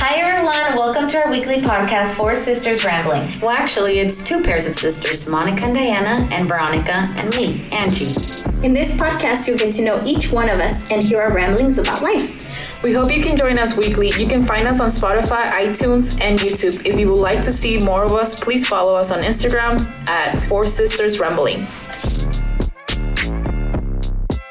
Hi everyone, welcome to our weekly podcast, Four Sisters Rambling. Well, actually, it's two pairs of sisters, Monica and Diana, and Veronica and me, Angie. In this podcast, you'll get to know each one of us and hear our ramblings about life. We hope you can join us weekly. You can find us on Spotify, iTunes, and YouTube. If you would like to see more of us, please follow us on Instagram at Four Sisters Rambling.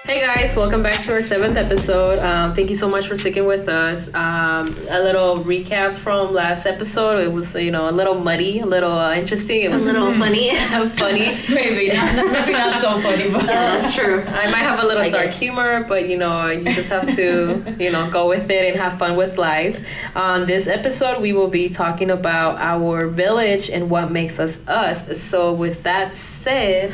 Hey guys, welcome back to our 7th episode. Thank you so much for sticking with us. A little recap from last episode. It was, a little muddy, a little interesting. It was A little funny. funny. Maybe not so funny, but That's true. I might have a little dark humor, but you just have to, go with it and have fun with life. On this episode, we will be talking about our village and what makes us us. So with that said,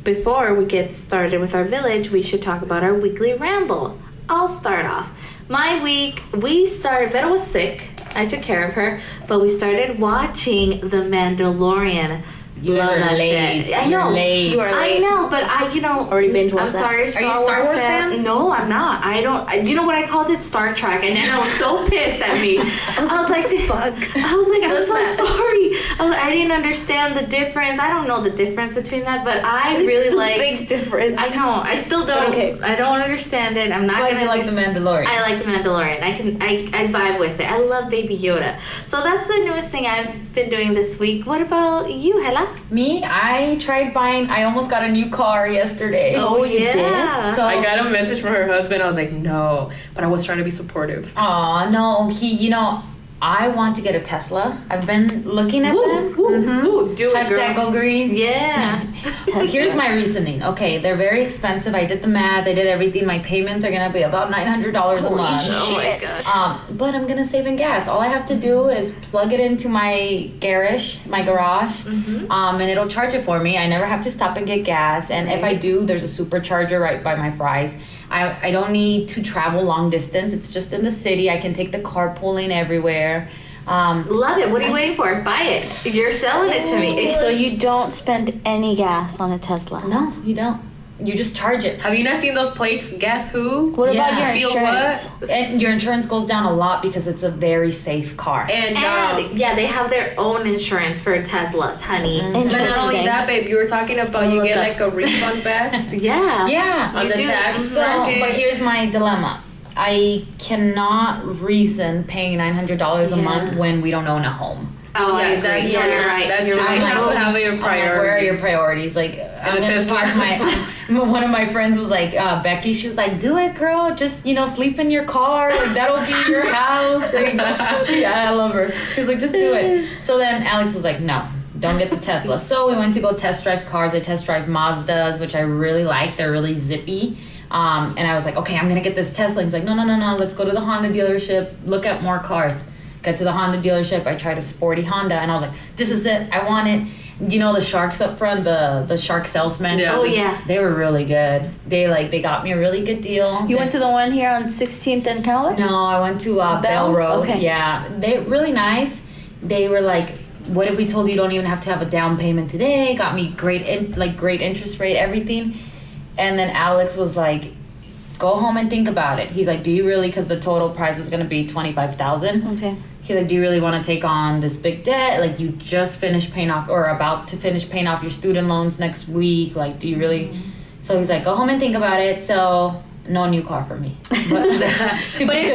Before we get started with our village, we should talk about our weekly ramble. I'll start off. My week, Vera was sick. I took care of her, but we started watching The Mandalorian. You Love are that late. shit. I know. You're late. You are I know, but Already binge watched I'm sorry, Are you Star Wars fans? No, I'm not. I don't. You know what I called it? Star Trek, and then I was so pissed at me. I was like, fuck. I was like, I'm so sorry. I didn't understand the difference. I don't know the difference between that, but I really It's like. a big difference. I know. I still don't. Okay. I don't understand it. I'm not But gonna. you like The Mandalorian. I like The Mandalorian. I vibe with it. I love Baby Yoda. So that's the newest thing I've been doing this week. What about you, Hela? Me, I tried buying, I almost got a new car yesterday. Oh, you did? So I got a message from her husband. I was like, no, but I was trying to be supportive. Aw, no, I want to get a Tesla. I've been looking at them. Ooh, do it, Hashtag girl. go green. Yeah. Here's my reasoning. Okay, they're very expensive. I did the math. I did everything. My payments are going to be about $900 a month. Oh my gosh. But I'm going to save in gas. All I have to do is plug it into my garage, and it'll charge it for me. I never have to stop and get gas. And if I do, there's a supercharger right by my fries. I don't need to travel long distance. It's just in the city. I can take the carpooling everywhere. Love it. What are you waiting for? Buy it. You're selling it to me. So you don't spend any gas on a Tesla? No, you don't. You just charge it. Have you not seen those plates? Guess who? What Yeah. about your Feel insurance? And your insurance goes down a lot because it's a very safe car. And Yeah, they have their own insurance for Teslas, honey. but not only Interesting. that, babe, you were talking about you get like a refund back Yeah. Yeah. on the do. tax So, bracket. but here's my dilemma. I cannot reason paying $900 a Yeah. month when we don't own a home. Oh, I Yeah, agree. that's Yeah, true. you're right. That's You're true. right. You have to have your I'm like, where are your priorities. priorities? Like, I'm a gonna Tesla. park one of my friends was like, Becky, she was like, do it, girl. Just, sleep in your car. Like, that'll be your house. Like, I love her. She was like, just do it. So then Alex was like, no. Don't get the Tesla. So we went to go test drive cars. I test drive Mazdas, which I really like. They're really zippy. And I was like, okay, I'm going to get this Tesla. He's like, no. Let's go to the Honda dealership. Look at more cars. Got to the Honda dealership. I tried a sporty Honda. And I was like, this is it. I want it. The sharks up front, the shark salesman. Yeah. Oh, yeah. They were really good. They got me a really good deal. You went to the one here on 16th and Keller? No, I went to Bell Road. Okay. Yeah, they're really nice. They were like, what if we told you don't even have to have a down payment today? Got me great interest rate, everything. And then Alex was like, go home and think about it. He's like, do you really, because the total price was going to be $25,000. Okay. He's like, do you really want to take on this big debt? Like, you just finished paying off or about to finish paying off your student loans next week. Like, do you really? So he's like, go home and think about it. So no new car for me. But it's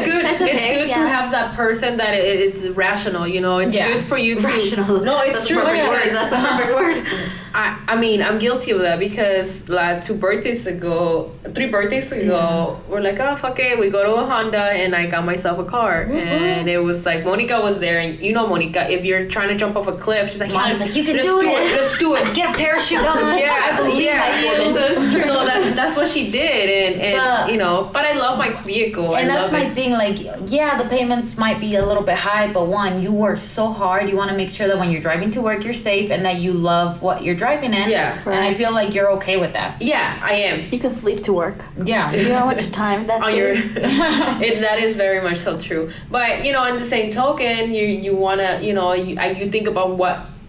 good. That's It's okay, good to yeah. have that person that it's rational. It's Yeah. good for you to. Rational. No, it's That's true. a perfect Yeah. word. That's a perfect word. I mean, I'm guilty of that because like 3 birthdays ago, we're like, oh, fuck it. We go to a Honda and I got myself a car. And it was like, Monica was there. And Monica, if you're trying to jump off a cliff, she's like, Mom's like, you can let's do it. Let's do it. get a parachute on. Yeah. So that's what she did. And but I love my vehicle. And I that's love my it. thing. Like, yeah, the payments might be a little bit high, but one, you work so hard. You want to make sure that when you're driving to work, you're safe and that you love what you're driving in. Yeah. And I feel like you're okay with that. Yeah, I am. You can sleep to work. Yeah. You know how much time that On your, saves? that is very much so true. But in the same token, you wanna you think about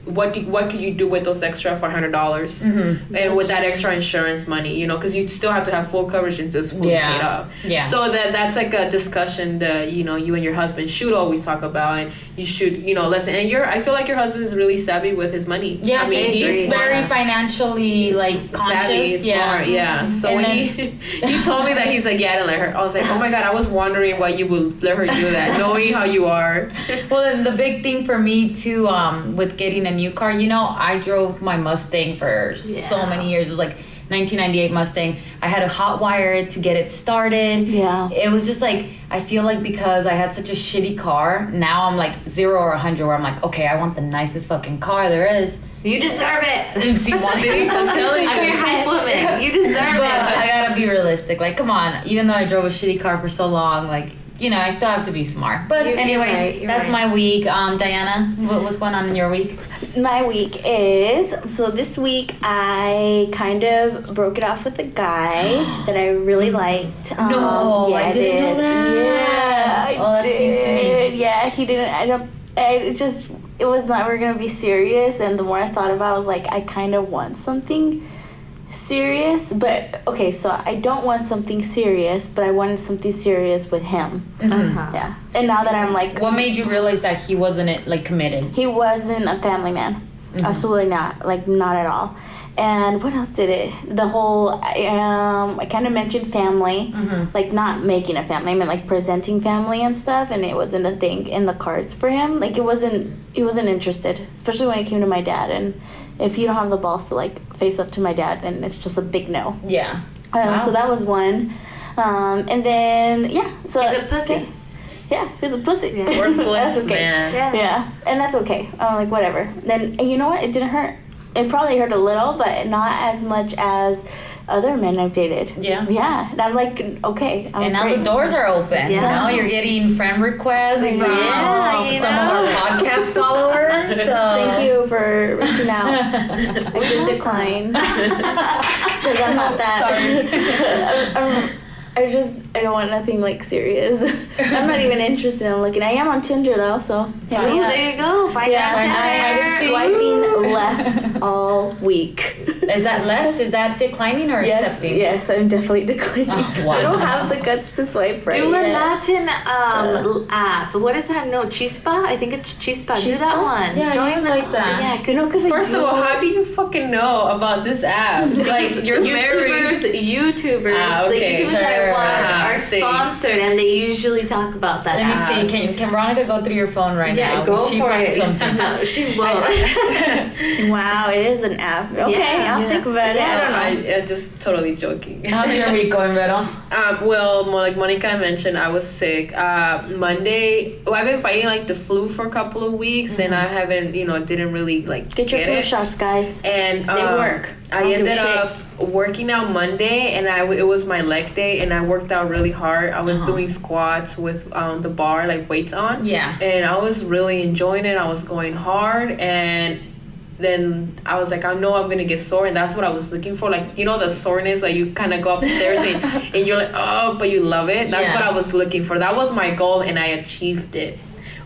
what could you do with those extra $500 and with that extra insurance money, because you still have to have full coverage and just fully paid up. Yeah. So that's like a discussion that you and your husband should always talk about, and you should listen. And I feel like your husband is really savvy with his money. Yeah, I mean he's very financially conscious. Savvy, smart. Yeah. So when he told me that, he's like, yeah, I didn't let her. I was like, oh my god, I was wondering why you would let her do that, knowing how you are. Well, then the big thing for me too, with getting a new car, I drove my Mustang for so many years. It was like 1998 Mustang. I had to hot wire it to get it started. Yeah. It was just like, I feel like because I had such a shitty car, now I'm like 0 or 100 where I'm like, okay, I want the nicest fucking car there is. You deserve it. See, I'm telling you. I'm your hype woman. You deserve But it. I gotta be realistic. Like, come on. Even though I drove a shitty car for so long, like, I still have to be smart. But anyway, that's my week. Diana, what's going on in your week? My week is, so this week I kind of broke it off with a guy that I really liked. No, I didn't know that. Yeah, I that's did. news to me. Yeah, he didn't. It was not, we're going to be serious. And the more I thought about it, I was like, I kind of want something serious, but okay, so I don't want something serious, but I wanted something serious with him. Yeah. And now that I'm like, what made you realize that he wasn't like committed? he wasn't a family man. Absolutely not. Like, not at all. And what else did it? The whole, I kind of mentioned family, like not making a family. I mean, like presenting family and stuff, and it wasn't a thing in the cards for him. Like, he wasn't interested, especially when it came to my dad. And if you don't have the balls to like face up to my dad, then it's just a big no. Yeah. So that was one. And then, so He's a pussy. okay. Yeah, he's a pussy. Yeah. Worthless That's okay. man. Yeah, and that's okay. I'm like, whatever. Then, and you know what? It didn't hurt. It probably hurt a little, but not as much as other men I've dated. Yeah. Yeah. And I'm like, okay. And now the doors are open. Yeah. You're getting friend requests from some of our podcast followers. So. Thank you for reaching out. I did decline. Because I'm not that. I don't want nothing like serious. I'm not even interested in looking. I am on Tinder though, so Oh, there you go. Find out I'm Tinder. swiping left all week. Is that left? Is that declining or accepting? Yes, I'm definitely declining. Oh, wow. I don't have the guts to swipe right. Do a yet. Latin app. What is that? No, Chispa? I think it's Chispa. Do that Chispa? one. Yeah, Join I like that. Yeah, because First of all, how do you fucking know about this app? Like, you're married. YouTubers, okay. the YouTubers that I watch Sure. are See. sponsored, and they usually talk about that. Let me app. see. Can Veronica go through your phone right now? Yeah, go She for find it. something. No, she won't. Wow, it is an app. Okay, I'll think about it. I don't know. I'm just totally joking. How's your week going, Vero? Well, like Monica mentioned, I was sick. Monday, I've been fighting like the flu for a couple of weeks, and I haven't, didn't really like Get your flu it. shots, guys. And They work. I I don't give ended a shit. up working out Monday, and it was my leg day, and I worked out really hard. I was doing squats with the bar, like weights on. Yeah. And I was really enjoying it. I was going hard, and then I was like, I know I'm gonna get sore, and that's what I was looking for. Like, the soreness, like you kind of go upstairs and you're like, oh, but you love it. That's what I was looking for. That was my goal, and I achieved it.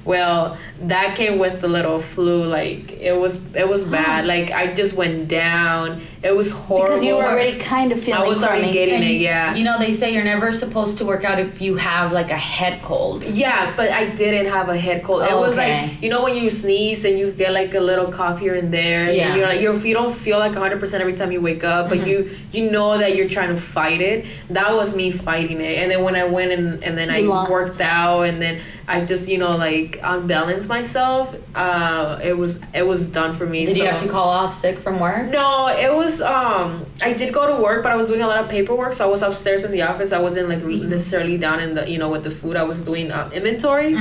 Well, that came with the little flu. Like, it was bad. Like, I just went down. It was horrible. Because you were already kind of feeling I was already crummy. getting it, yeah. They say you're never supposed to work out if you have like a head cold. Yeah, but I didn't have a head cold. It was Okay. like, when you sneeze and you get like a little cough here and there. Yeah. And you're like, you don't feel like 100% every time you wake up, but you know that you're trying to fight it. That was me fighting it. And then when I went and then I lost. worked out, and then I just, like unbalanced myself, it was done for me. Did you So- have to call off sick from work? No, it was I did go to work, but I was doing a lot of paperwork, so I was upstairs in the office. I wasn't like necessarily down in the with the food. I was doing inventory.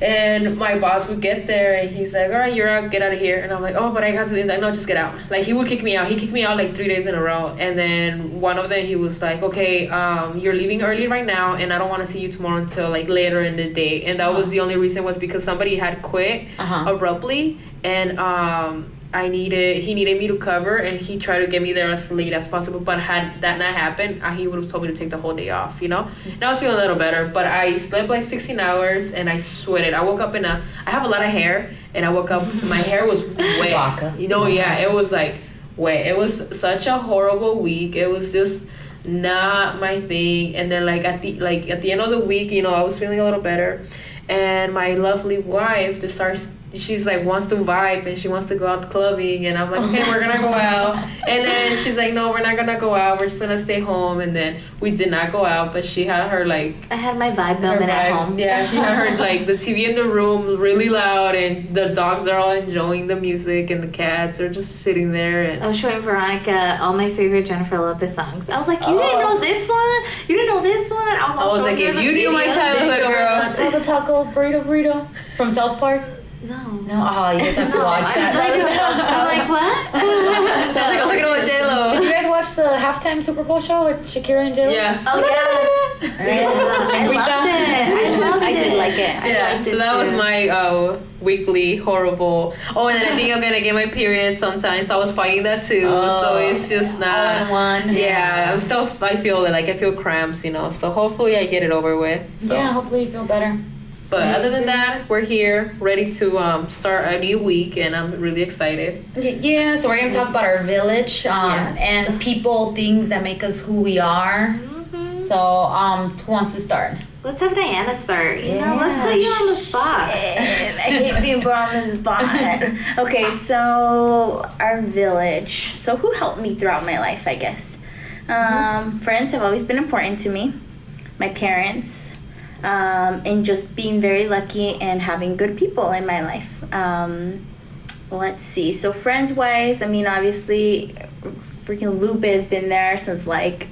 And my boss would get there, and he's like, all right, you're out, get out of here. And I'm like, oh, but I have to. He's like, no, just get out. Like, he would kick me out. He kicked me out like 3 days in a row. And then one of them, he was like, okay, you're leaving early right now, and I don't want to see you tomorrow until like later in the day. And that was the only reason, was because somebody had quit abruptly. And he needed me to cover, and he tried to get me there as late as possible. But had that not happened, he would have told me to take the whole day off, you know? And I was feeling a little better, but I slept like 16 hours and I sweated. I woke up I have a lot of hair, and I woke up, my hair was wet. You know, yeah, it was like wet. It was such a horrible week. It was just not my thing. And then like at the end of the week, you know, I was feeling a little better, and my lovely wife she's like wants to vibe, and she wants to go out clubbing, and I'm like, okay, we're gonna go out. And then she's like, no, we're not gonna go out, we're just gonna stay home. And then we did not go out, but she had her like, I had my vibe moment at home. Yeah, she had her like the TV in the room really loud, and the dogs are all enjoying the music, and the cats are just sitting there. And I was showing Veronica all my favorite Jennifer Lopez songs. I was like, you didn't know this one? You didn't know this one? I was like, if you knew my childhood, girl. The taco burrito from South Park. No. Oh, you guys have to watch that. I'm like, what? Sounds like I was talking about J-Lo. Did you guys watch the halftime Super Bowl show with Shakira and J-Lo? Yeah. Oh, yeah. I loved it. I did like it. Yeah, so that was my weekly horrible. Oh, and then I think I'm gonna get my period sometime, so I was fighting that too. So it's just not all in one. Yeah, I feel cramps, you know. So hopefully I get it over with. So. Yeah, hopefully you feel better. But other than that, we're here, ready to start a new week, and I'm really excited. Yeah, so we're going to talk about our village and people, things that make us who we are. Mm-hmm. So, who wants to start? Let's have Diana start. You know, let's put you on the spot. I hate being put on the spot. Okay, so our village. So who helped me throughout my life, I guess? Friends have always been important to me. My parents. And just being very lucky and having good people in my life. Let's see. So friends-wise, I mean, obviously, freaking Lupe has been there since like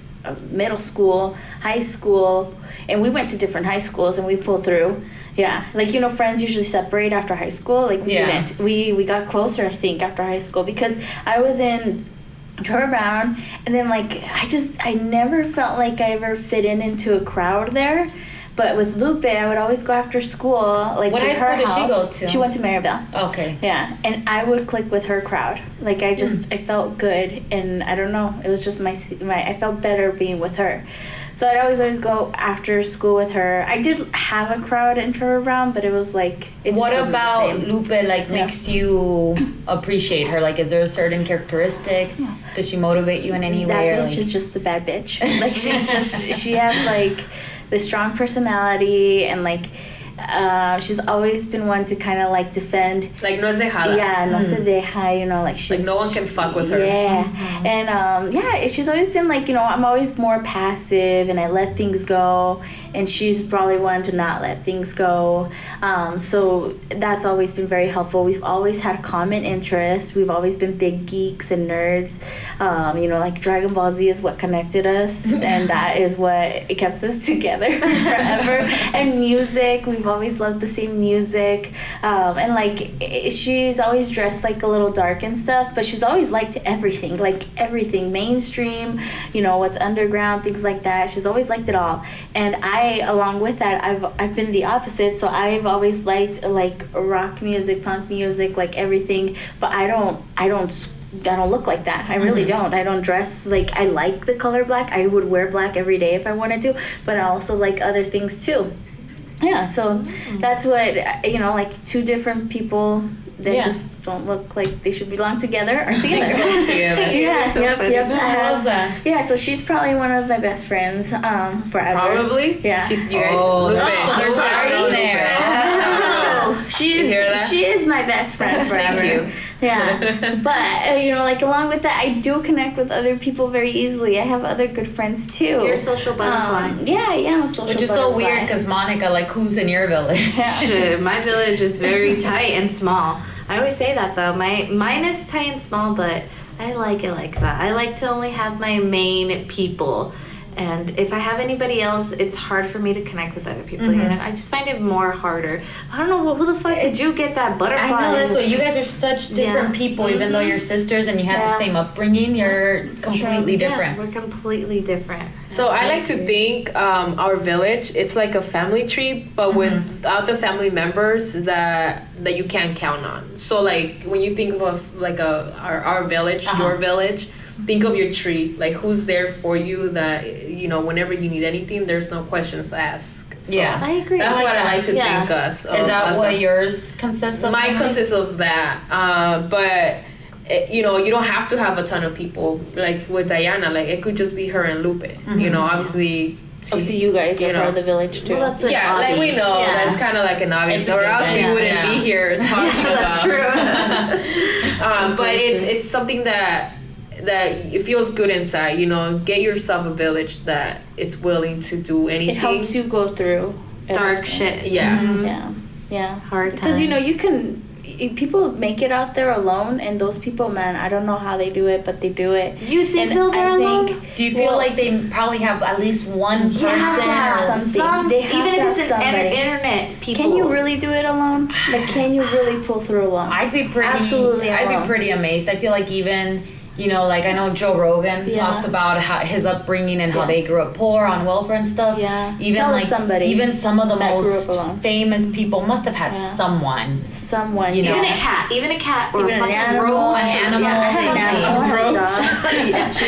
middle school, high school, and we went to different high schools and we pulled through. Yeah, like, you know, friends usually separate after high school. Like, we didn't. We got closer, I think, after high school because I was in Trevor Brown, and then like I never felt like I ever fit into a crowd there. But with Lupe, I would always go after school, like what to high her school house. Did she go to? She went to Maryville. Okay. Yeah, and I would click with her crowd. Like I felt good, and I don't know, it was just my I felt better being with her. So I'd always go after school with her. I did have a crowd in Trevor Brown, but it was like it just wasn't the same. Lupe makes you appreciate her? Like, is there a certain characteristic? Does she motivate you in any way? That bitch is just a bad bitch. Like she has like the strong personality, and like she's always been one to kind of like defend. Like, no es dejada. Yeah, no se deja, you know, like she's... Like, no one can fuck with her. Yeah. And she's always been like, you know, I'm always more passive and I let things go. And she's probably one to not let things go. So that's always been very helpful. We've always had common interests. We've always been big geeks and nerds. You know, like Dragon Ball Z is what connected us. And that is what kept us together forever. And music, we've always loved the same music. And like, she's always dressed like a little dark and stuff, but she's always liked everything, like everything, mainstream, you know, what's underground, things like that. She's always liked it all. And along with that, I've been the opposite. So I've always liked like rock music, punk music, like everything. But I don't look like that. I really don't. I don't dress like, I like the color black. I would wear black every day if I wanted to, but I also like other things too. Yeah, so that's what, you know, like two different people that just don't look like they should belong together are together. I love that. Yeah, so she's probably one of my best friends forever. Probably? Yeah. She's so there's already there. She is my best friend forever. Thank you. Yeah, but you know, like along with that, I do connect with other people very easily. I have other good friends too. You're a social butterfly. Yeah, I'm a social butterfly. Which is so weird because Monica, like, who's in your village? Shit, my village is very tight and small. I always say that though. Mine is tight and small, but I like it like that. I like to only have my main people. And if I have anybody else, it's hard for me to connect with other people. You know, I just find it more harder. I don't know, who the fuck did you get that butterfly? I know, that's what, you guys are such different people, even though you're sisters and you had the same upbringing, you're completely different. We're completely different. So I like to think our village, it's like a family tree, but with other family members that you can't count on. So like when you think of like our village, your village, think of your tree, like who's there for you that, you know, whenever you need anything, there's no questions to ask. So I agree. That's what I like to Yeah. think us. Is that what yours consists of? Mine consists of that. But, you know, you don't have to have a ton of people. Like with Diana, like it could just be her and Lupe. You know, obviously. So you guys are part of the village too. Well, that's an Like we know that's kind of like an obvious, or else we wouldn't be here talking about. That's true. But it's something that it feels good inside. You know, get yourself a village that it's willing to do anything. It helps you go through Dark shit. Yeah. Hard because you know you can. People make it out there alone, and those people, man, I don't know how they do it, but they do it. You think they're alone? Do you feel like they probably have at least one person? They have to have something. They have even to if have it's somebody. internet people. Can you really do it alone? Like, can you really pull through alone? I'd be pretty. Absolutely I'd alone. be pretty amazed. I feel like even. You know, like I know Joe Rogan talks about how his upbringing and how they grew up poor on welfare and stuff. Yeah. Even Tell like somebody even some of the that grew most up alone. famous people must have had someone. You know. Even a cat or Even a an fucking animal. roach. An animal. Yeah, I had an animal. I had a dog.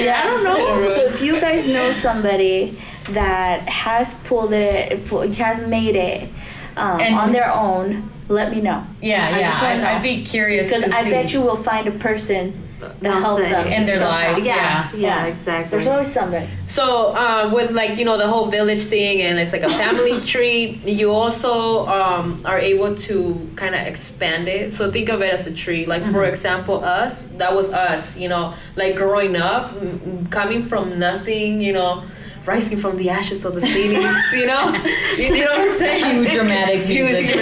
I don't know. So if you guys know somebody that has has made it on their own, let me know. I'd be curious because I see. bet you will find a person that help them in their life. Yeah, exactly. There's always somebody. So with like, you know, the whole village thing, and it's like a family tree, you also are able to kind of expand it. So think of it as a tree. Like for example, that was us, you know, like growing up, coming from nothing, you know, rising from the ashes of the phoenix, you know? You know what I'm saying? Huge dramatic music.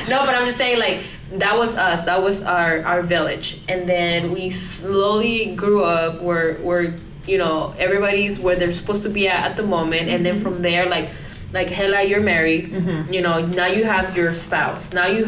No, but I'm just saying, like, that was us. That was our village. And then we slowly grew up where you know, everybody's where they're supposed to be at the moment. And then from there, like Hela, you're married. You know, now you have your spouse. Now you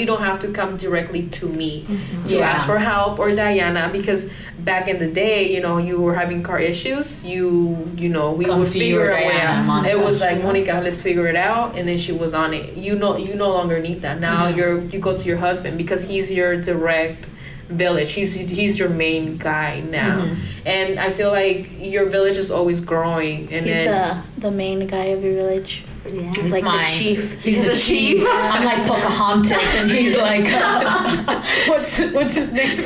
don't have to come directly to me to ask for help, or Diana, because back in the day, you know, you were having car issues. You know, we would figure a way out. It was like, Monica, let's figure it out, and then she was on it. You no longer need that. Now you go to your husband because he's your direct village. He's your main guy now. And I feel like your village is always growing, and He's then the main guy of your village. Yeah. He's like the chief. He's the chief. I'm like Pocahontas, and he's like, what's his name?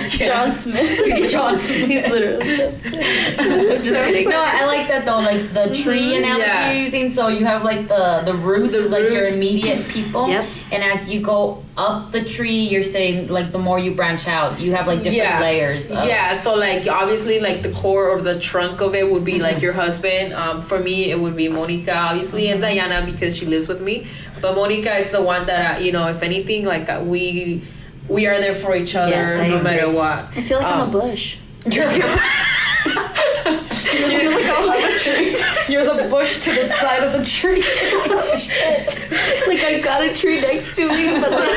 John Smith. He's John Smith. He's literally John Smith. No, I like that though, like the tree analogy you're using. So you have like the roots is like your immediate people. Yep. And as you go up the tree, you're saying like the more you branch out, you have like different layers. So like obviously like the core or the trunk of it would be like your husband. For me, it would be Monica, obviously, and Diana because she lives with me. But Monica is the one that you know, if anything, like we are there for each other no matter what. I feel like I'm a bush. You're the bush to the side of the tree. Like I got a tree next to me, but like,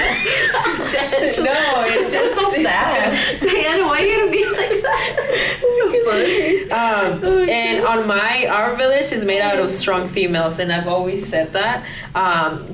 No, it's just so sad. Diana, why you gotta be like that? And on our village is made out of strong females, and I've always said that.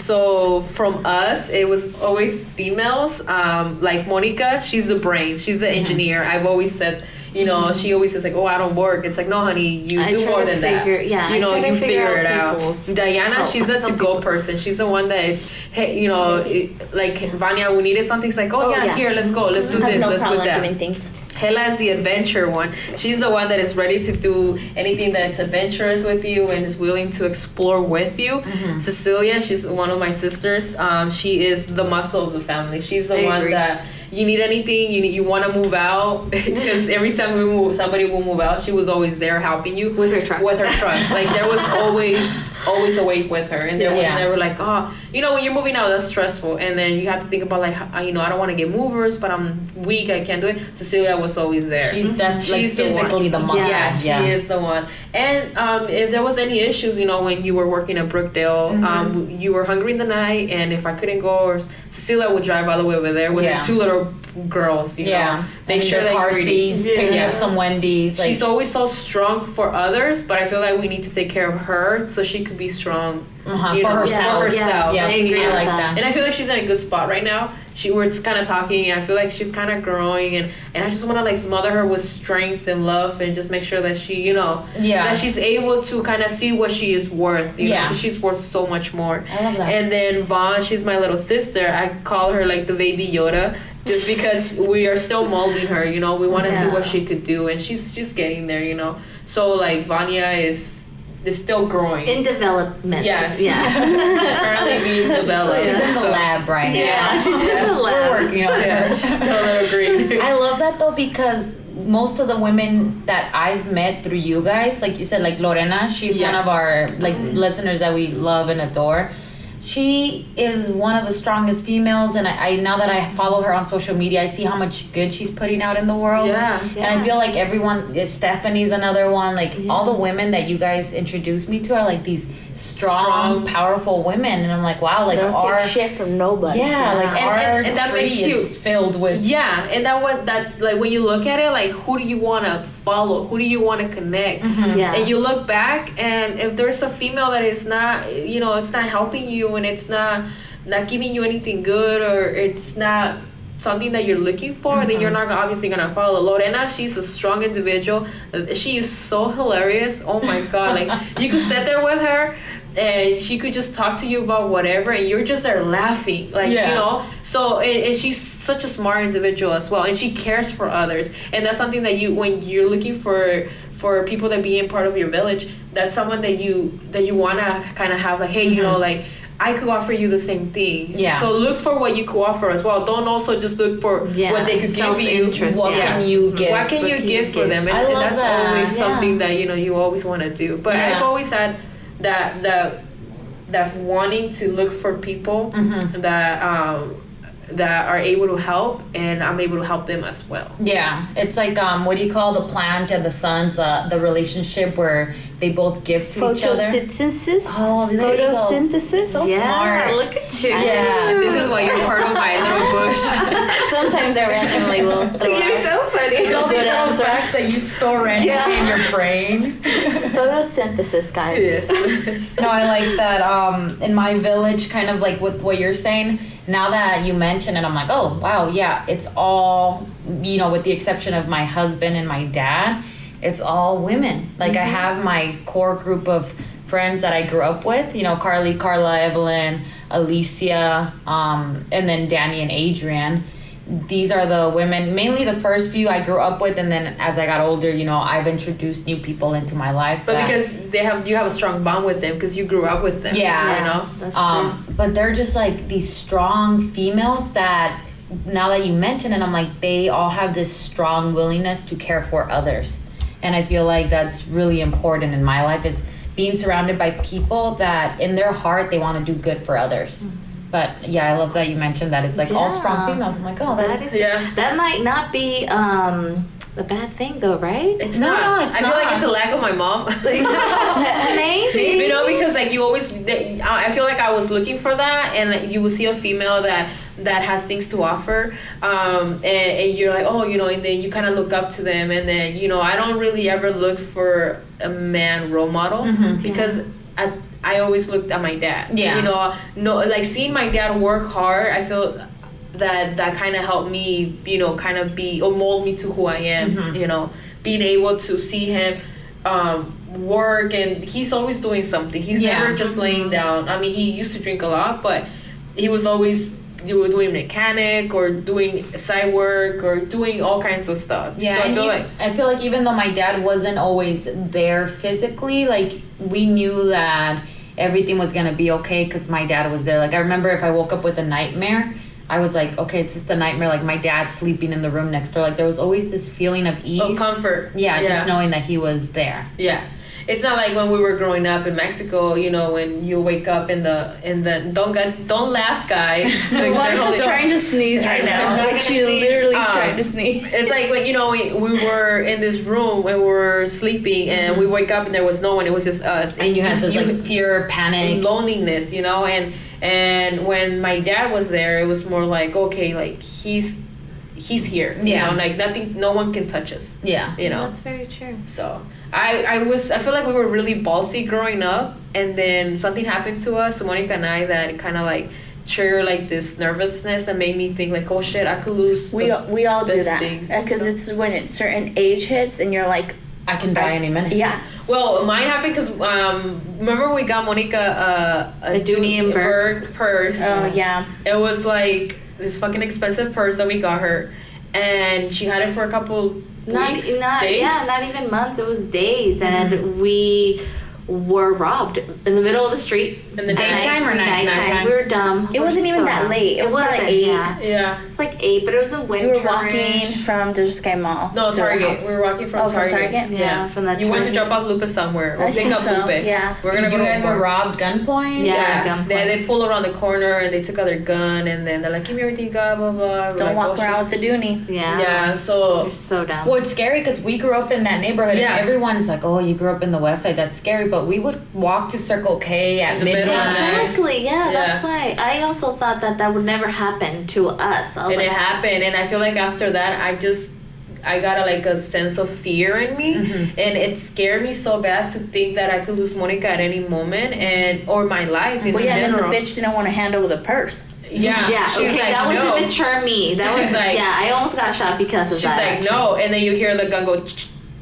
So from us, it was always females. Like Monica, she's the brain, she's the engineer. I've always said, you know, she always says like, oh, I don't work. It's like, no, honey, you do more than that. You know, you figure it out. Diana, she's the to-go person. She's the one that, hey, you know, like Vanya, we needed something. It's like, here, let's go, let's do this, let's do that. Doing things. Hela is the adventure one. She's the one that is ready to do anything that's adventurous with you and is willing to explore with you. Cecilia, she's one of my sisters. She is the muscle of the family. She's the one that you need anything, you want to move out, because every time somebody will move out, she was always there helping you with her truck. Like there was always always awake with her, and there was Yeah. never like, oh, you know, when you're moving out, that's stressful, and then you have to think about like, you know, I don't want to get movers, but I'm weak, I can't do it. Cecilia was always there. She's definitely physically the muscle. Yeah, she is the one. And if there was any issues, you know, when you were working at Brookdale, you were hungry in the night, and if I couldn't go, or Cecilia would drive all the way over there with her 2 little girls, you know, make sure the that car you're eating. seats, picking up some Wendy's. Like, She's always so strong for others, but I feel like we need to take care of her so she could be strong you for know, herself. For herself. Yeah, I agree I with like that. that. And I feel like she's in a good spot right now. We're kind of talking, and I feel like she's kind of growing, and I just want to like smother her with strength and love, and just make sure that she, you know, that she's able to kind of see what she is worth. You know, because she's worth so much more. I love that. And then Vaughn, she's my little sister. I call her like the baby Yoda, just because we are still molding her. You know, we want to see what she could do, and she's just getting there. You know, so like Vanya is still growing. In development. Yes. Yeah. She's currently being developed. She's in the lab right now. Yeah, she's in the lab. We're working on it. Yeah, she's still a little green. I love that though, because most of the women that I've met through you guys, like you said, like Lorena, she's one of our like listeners that we love and adore. She is one of the strongest females, and I now that I follow her on social media, I see how much good she's putting out in the world. Yeah. And I feel like everyone, Stephanie's another one, like all the women that you guys introduced me to are like these strong, powerful women, and I'm like, wow, like They don't our take shit from nobody. like our and that tree makes you is filled with and that like when you look at it, like who do you want to follow, who do you want to connect, Yeah. and you look back, and if there's a female that is not, you know, it's not helping you, and it's not giving you anything good, or it's not something that you're looking for, then you're not obviously gonna follow. Lorena, she's a strong individual. She is so hilarious. Oh my god, like you could sit there with her and she could just talk to you about whatever, and you're just there laughing, like you know. So and she's such a smart individual as well, and she cares for others, and that's something that you, when you're looking for people that be in part of your village, that's someone that you want to kind of have, like, hey, you know, like I could offer you the same thing. Yeah. So look for what you could offer as well. Don't also just look for what they could give you. Self-interest, can you give? What can you give for them? And, I love that's that. always something that, you know, you always want to do. But I've always had that wanting to look for people that are able to help, and I'm able to help them as well. Yeah, it's like what do you call the plant and the sun's the relationship where they both give to each other? Photosynthesis. Oh, there you go. Photosynthesis. So Yeah, smart. look at you. Yeah. This is why you're part of my little bush. Sometimes I randomly will throw You're out so funny. It's all these Good little answer. facts that you store randomly in your brain. photosynthesis, guys. Yes. No, I like that. In my village, kind of like with what you're saying, now that you mention it, I'm like, oh, wow, yeah, it's all, you know, with the exception of my husband and my dad, it's all women. Like, I have my core group of friends that I grew up with, you know, Carly, Carla, Evelyn, Alicia, and then Danny and Adrian. These are the women, mainly the first few I grew up with, and then as I got older, you know, I've introduced new people into my life. But because you have a strong bond with them because you grew up with them. Yeah. You know? That's true. But they're just like these strong females that, now that you mention it, I'm like, they all have this strong willingness to care for others. And I feel like that's really important in my life, is being surrounded by people that in their heart, they want to do good for others. But yeah, I love that you mentioned that it's like all strong females. I'm like, oh, That is that might not be a bad thing though, right? It's No, not. no, it's I feel not. like it's a lack of my mom. Maybe. You know, because like you always, I feel like I was looking for that, and you will see a female that has things to offer, and you're like, oh, you know, and then you kind of look up to them, and then, you know, I don't really ever look for a man role model because I always looked at my dad. Yeah. You know, like seeing my dad work hard, I feel that kind of helped me, you know, kind of be, or mold me to who I am, you know, being able to see him work, and he's always doing something. He's never just laying down. I mean, he used to drink a lot, but he was always doing mechanic or doing side work or doing all kinds of stuff. Yeah, so I feel like even though my dad wasn't always there physically, like we knew that everything was gonna be okay because my dad was there. Like I remember if I woke up with a nightmare, I was like, okay, it's just a nightmare. Like my dad's sleeping in the room next door. Like there was always this feeling of ease, comfort. Yeah, just knowing that he was there. Yeah. it's not like when we were growing up in Mexico, you know, when you wake up in the don't laugh, guys. Like, Monica's trying to sneeze right now. Like she literally is trying to sneeze. It's like when, you know, we were in this room and we were sleeping and we wake up and there was no one. It was just us. And you had this like pure panic, and loneliness, you know. And when my dad was there, it was more like, okay, like he's here. You know, like nothing, no one can touch us. Yeah. You know. That's very true. So I feel like we were really ballsy growing up, and then something happened to us, Monica and I, that kind of like triggered like this nervousness that made me think like, oh shit, I could lose. We all do that thing. because it's when a certain age hits and you're like, I can die any minute. Yeah. Well, mine happened because remember we got Monica a Dooney and Burke purse. Oh yeah. It was like this fucking expensive purse that we got her, and she had it for a couple weeks, days. Not even months. It was days, and we were robbed in the middle of the street. In the daytime or nighttime? We were dumb. It wasn't even that late. It was about like 8. Yeah. It's like 8, but it was in winter. We were walking from the Sky Mall. No, to our Target. house. We were walking from Target. From Target? Yeah, from that. You went to Target. drop off Lupe somewhere. Or I pick think up so, Lupe. yeah. We're gonna You go guys to were robbed gunpoint? Yeah, gunpoint. They pulled around the corner and they took out their gun, and then they're like, give me everything you got, blah, blah. We're Don't like, walk oh, around with the Dooney. Yeah. Yeah, so You're so dumb. Well, it's scary because we grew up in that neighborhood, Yeah. and everyone's like, "Oh, you grew up in the West Side. That's scary." But we would walk to Circle K at the middle of the midnight. night. Exactly. Yeah, Yeah. that's why I also thought that would never happen to us. I was and like, it happened, and I feel like after that I got a sense of fear in me, and it scared me so bad to think that I could lose Monica at any moment, or my life in Well, yeah, general. then the bitch didn't want to hand over the purse. Yeah, Yeah, she's okay, like, that was no. immature me. That She's was like- yeah. I almost got shot because of She's that. like, actually. no, and then you hear the gun go.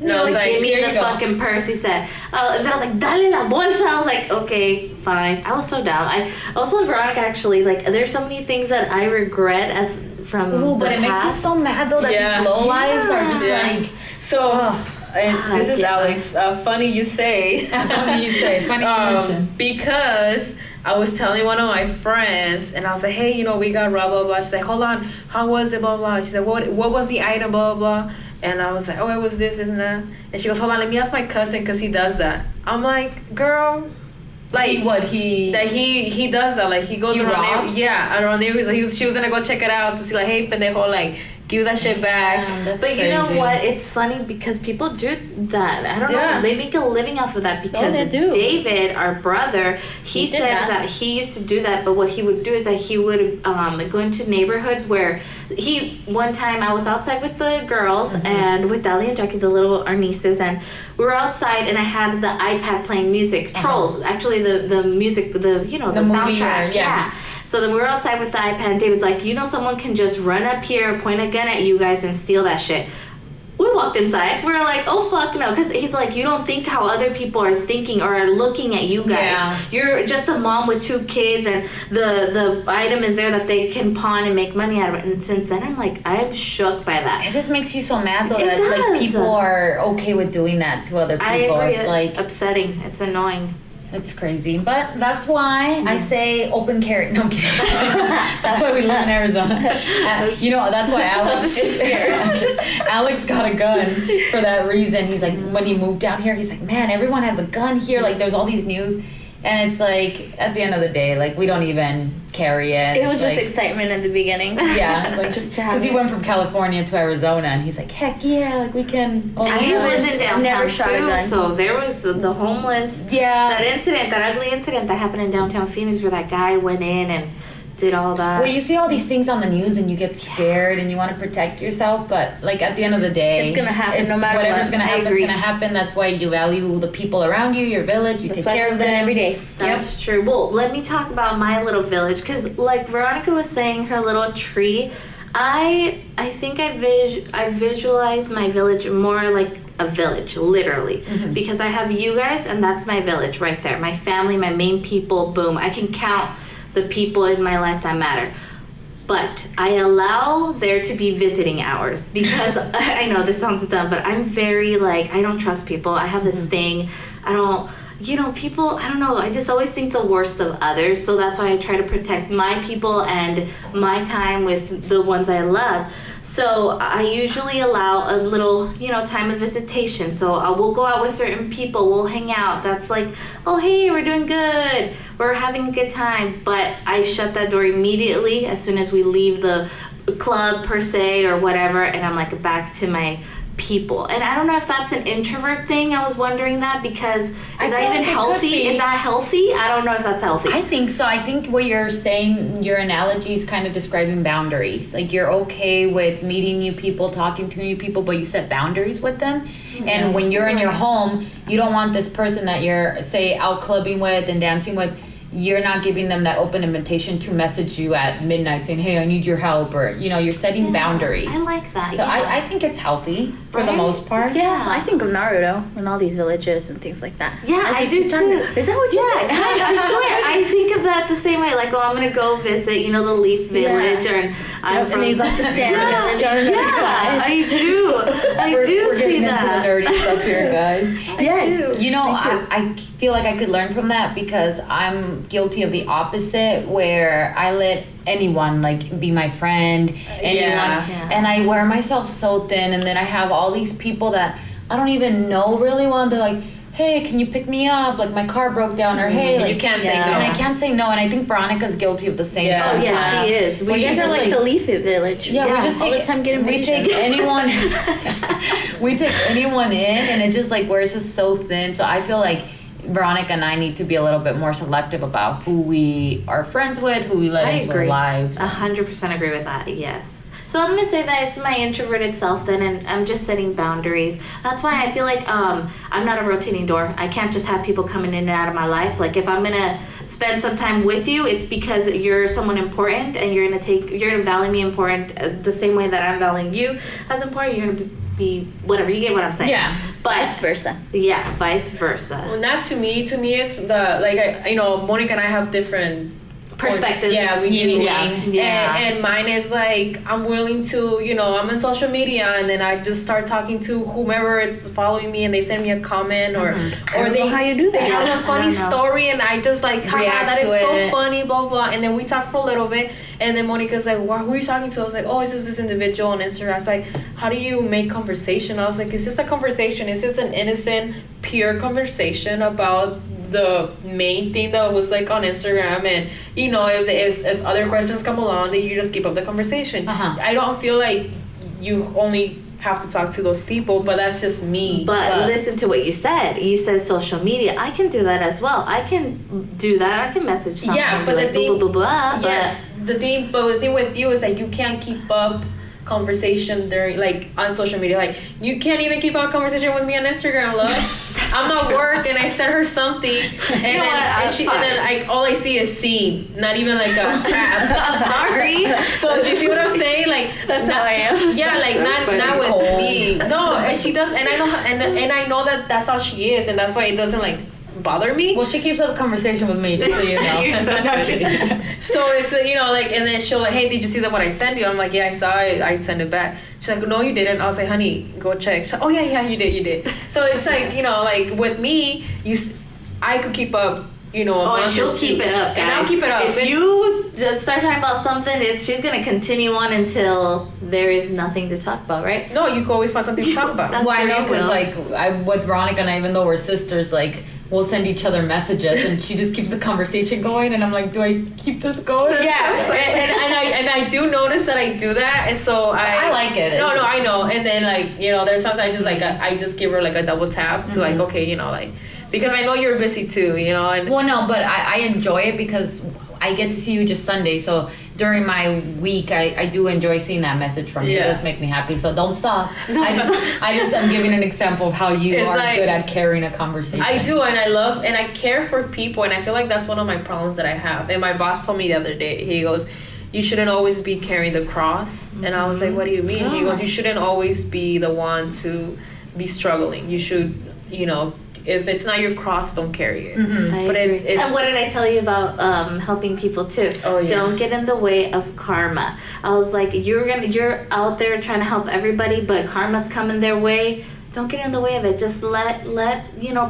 No, I was like, give me here the you go. fucking purse. He said. And I was like, dale la bolsa. I was like, okay, fine. I was so down. I also, Veronica, actually, like, there's so many things that I regret from. Ooh, but the it makes you past. so mad though that Yeah. these low lives are just Yeah. like. So, and this is yeah. Alex. Funny you say. Funny you say. Funny you mention. Because I was telling one of my friends, and I was like, hey, you know, we got blah, blah, blah. She's like, hold on, how was it, blah, blah. She said, what was the item, blah, blah. And I was like, oh, it was this, and that. And she goes, hold on, let me ask my cousin, because he does that. I'm like, girl, like, He does that. Like, he goes He around robs? around there. She was gonna go check it out to see, like, hey, pendejo, like, give that shit back. Damn, that's But you know crazy. what? It's funny because people do that. I don't Yeah. know. They make a living off of that because they do. David, our brother, he He did said that. that he used to do that. But what he would do is that he would go into neighborhoods where one time I was outside with the girls and with Dali and Jackie, our nieces, and we were outside and I had the iPad playing music. Trolls, actually the music, the movie, soundtrack. yeah. So then we were outside with the iPad, and David's like, you know, someone can just run up here, point a gun at you guys, and steal that shit. We walked inside. We were like, oh, fuck no. Because he's like, you don't think how other people are thinking or are looking at you guys. Yeah. You're just a mom with 2 kids, and the item is there that they can pawn and make money out of it. And since then, I'm like, I'm shook by that. It just makes you so mad though It that like does. people are okay with doing that to other people. I agree. It's It's like upsetting. It's annoying. it's crazy. But that's why I say open carry. No, I'm kidding. That's why we live in Arizona. You know, that's why Alex got a gun for that reason. He's like, when he moved down here, he's like, man, everyone has a gun here. Like, there's all these news. And it's like, at the end of the day, like, we don't even carry it. It was It's just like, excitement in the beginning. yeah, it's like Just to have because he it. went from California to Arizona, and he's like, heck yeah, like we can. And you never- lived in downtown never shot a too, gun. so there was the homeless. Yeah. That ugly incident that happened in downtown Phoenix where that guy went in and did all that. Well, you see all these things on the news and you get scared and you want to protect yourself, but like at the end of the day, It's gonna happen no matter whatever's what. gonna I happen, it's agree. gonna happen. That's why you value the people around you, your village. You That's take why I care live of there them every day. That's true. Well, let me talk about my little village because, like Veronica was saying, her little tree. I think I visualize my village more like a village, literally, because I have you guys, and that's my village right there. My family, my main people. Boom. I can count the people in my life that matter. But I allow there to be visiting hours because I know this sounds dumb, but I'm very like, I don't trust people. I have this thing. I don't, people, I don't know, I just always think the worst of others. So that's why I try to protect my people and my time with the ones I love. So I usually allow a little, time of visitation. So we'll go out with certain people, we'll hang out. That's like, oh, hey, we're doing good. We're having a good time. But I shut that door immediately as soon as we leave the club per se or whatever. And I'm like back to my people. And I don't know if that's an introvert thing. I was wondering that because is that even healthy? Is that healthy? I don't know if that's healthy. I think so. I think what you're saying, your analogy is kind of describing boundaries. Like you're okay with meeting new people, talking to new people, but you set boundaries with them. And when you're in your home, you don't want this person that you're, say, out clubbing with and dancing with, you're not giving them that open invitation to message you at midnight saying, hey, I need your help, or, you're setting boundaries. I like that. So I think it's healthy for the most part. Yeah, I think of Naruto and all these villages and things like that. Yeah, I do too. Is that what you think? I swear. I think of that the same way. Like, I'm going to go visit, the Leaf Village. Or I'm from... And you got the Sand Village on another side. I do. We're see getting that. into the nerdy stuff here, guys. Yes. I feel like I could learn from that because I'm guilty of the opposite, where I let anyone be my friend, and I wear myself so thin, and then I have all these people that I don't even know really well, and they're like, hey, can you pick me up? Like, my car broke down, or hey, you can't say no. And I can't say no, and I think Veronica's guilty of the same. Yeah. Oh, yeah, she is. You guys are like the Leafy Village. Yeah, we just all take the time getting we take anyone we take anyone in, and it just wears us so thin. So I feel like Veronica and I need to be a little bit more selective about who we are friends with, who we let into our lives. 100% agree with that, yes. So I'm going to say that it's my introverted self then, and I'm just setting boundaries. That's why I feel like I'm not a rotating door. I can't just have people coming in and out of my life. Like, if I'm going to spend some time with you, it's because you're someone important, and you're going to value me important the same way that I'm valuing you as important. You're going to be whatever. You get what I'm saying? Yeah. But vice versa. Yeah, vice versa. Well, not to me. To me, it's the Monica and I have different perspectives. Yeah, we do. Yeah. And mine is I'm willing to, I'm on social media, and then I just start talking to whomever is following me, and they send me a comment, or they know how you do that. They have a funny story, and I just haha, that is so funny, blah blah. And then we talk for a little bit, and then Monica's like, well, who are you talking to? I was like, oh, it's just this individual on Instagram. I was like, how do you make conversation? I was like, it's just a conversation. It's just an innocent, pure conversation about the main thing that was on Instagram, and if other questions come along, then you just keep up the conversation. I don't feel like you only have to talk to those people, but that's just me. But listen to what you said. You said social media. I can do that as well. I can do that. I can message someone. Yeah, but the thing, blah, blah, blah, yes, the thing with you is that you can't keep up conversation during on social media. You can't even keep up conversation with me on Instagram, love. I'm at work and I sent her something, and all I see is seen, not even a tab. Sorry. So do you see what I'm saying? That's how I am. Yeah, not with cold. me. No, and she does, and I know, and I know that that's how she is, and that's why it doesn't bother me. Well, she keeps up a conversation with me, just so you know. You're so So it's and then she'll hey, did you see what I sent you? I'm like, yeah, I saw it. I sent it back. She's like, no, you didn't. I was like, honey, go check. She's like, oh yeah, you did. So it's with me, I could keep up. And she'll keep it up, guys. And I'll keep it up. If you start talking about something, she's gonna continue on until there is nothing to talk about, right? No, you can always find something to talk about. That's well, true, I know because with Veronica and I, even though we're sisters, we'll send each other messages, and she just keeps the conversation going, and I'm like, do I keep this going? Yeah, and I do notice that I do that, and so I like it. No, I know, and then there's times I just I just give her a double tap to okay, because I know you're busy too, and well, no, but I enjoy it because I get to see you just Sunday, so during my week I do enjoy seeing that message from you. It does make me happy, so don't stop. I'm giving an example of how you are good at carrying a conversation. I do, and I love and I care for people, and I feel like that's one of my problems that I have. And my boss told me the other day, he goes, you shouldn't always be carrying the cross. And I was like, what do you mean? He goes, you shouldn't always be the one to be struggling. You should, if it's not your cross, don't carry it. But and what did I tell you about helping people too? Oh, yeah. Don't get in the way of karma. I was like, you're out there trying to help everybody, but karma's coming their way. Don't get in the way of it. Just let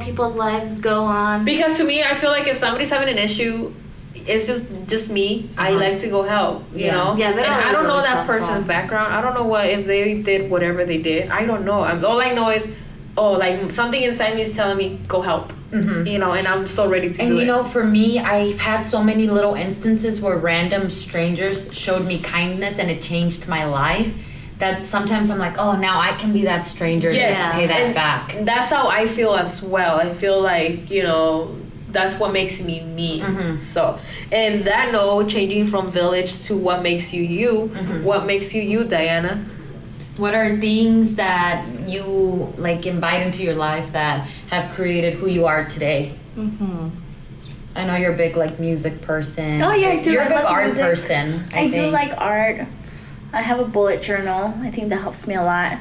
people's lives go on. Because to me, I feel like if somebody's having an issue, it's just me. I like to go help, you know. Yeah, and I don't know that helpful. person's background. I don't know if they did whatever they did. I don't know. All I know is, like something inside me is telling me go help. You know, and I'm so ready to do it. And you know, for me, I've had so many little instances where random strangers showed me kindness and it changed my life. That sometimes I'm like, oh, now I can be that stranger to pay that back. That's how I feel as well. I feel like, you know, that's what makes me me. So, and that note, changing from village to what makes you you, what makes you, Diana? What are things that you like invite into your life that have created who you are today? I know you're a big like music person. Oh yeah, I do. You're I a big love art music. person. I do think. like art. I have a bullet journal. I think that helps me a lot.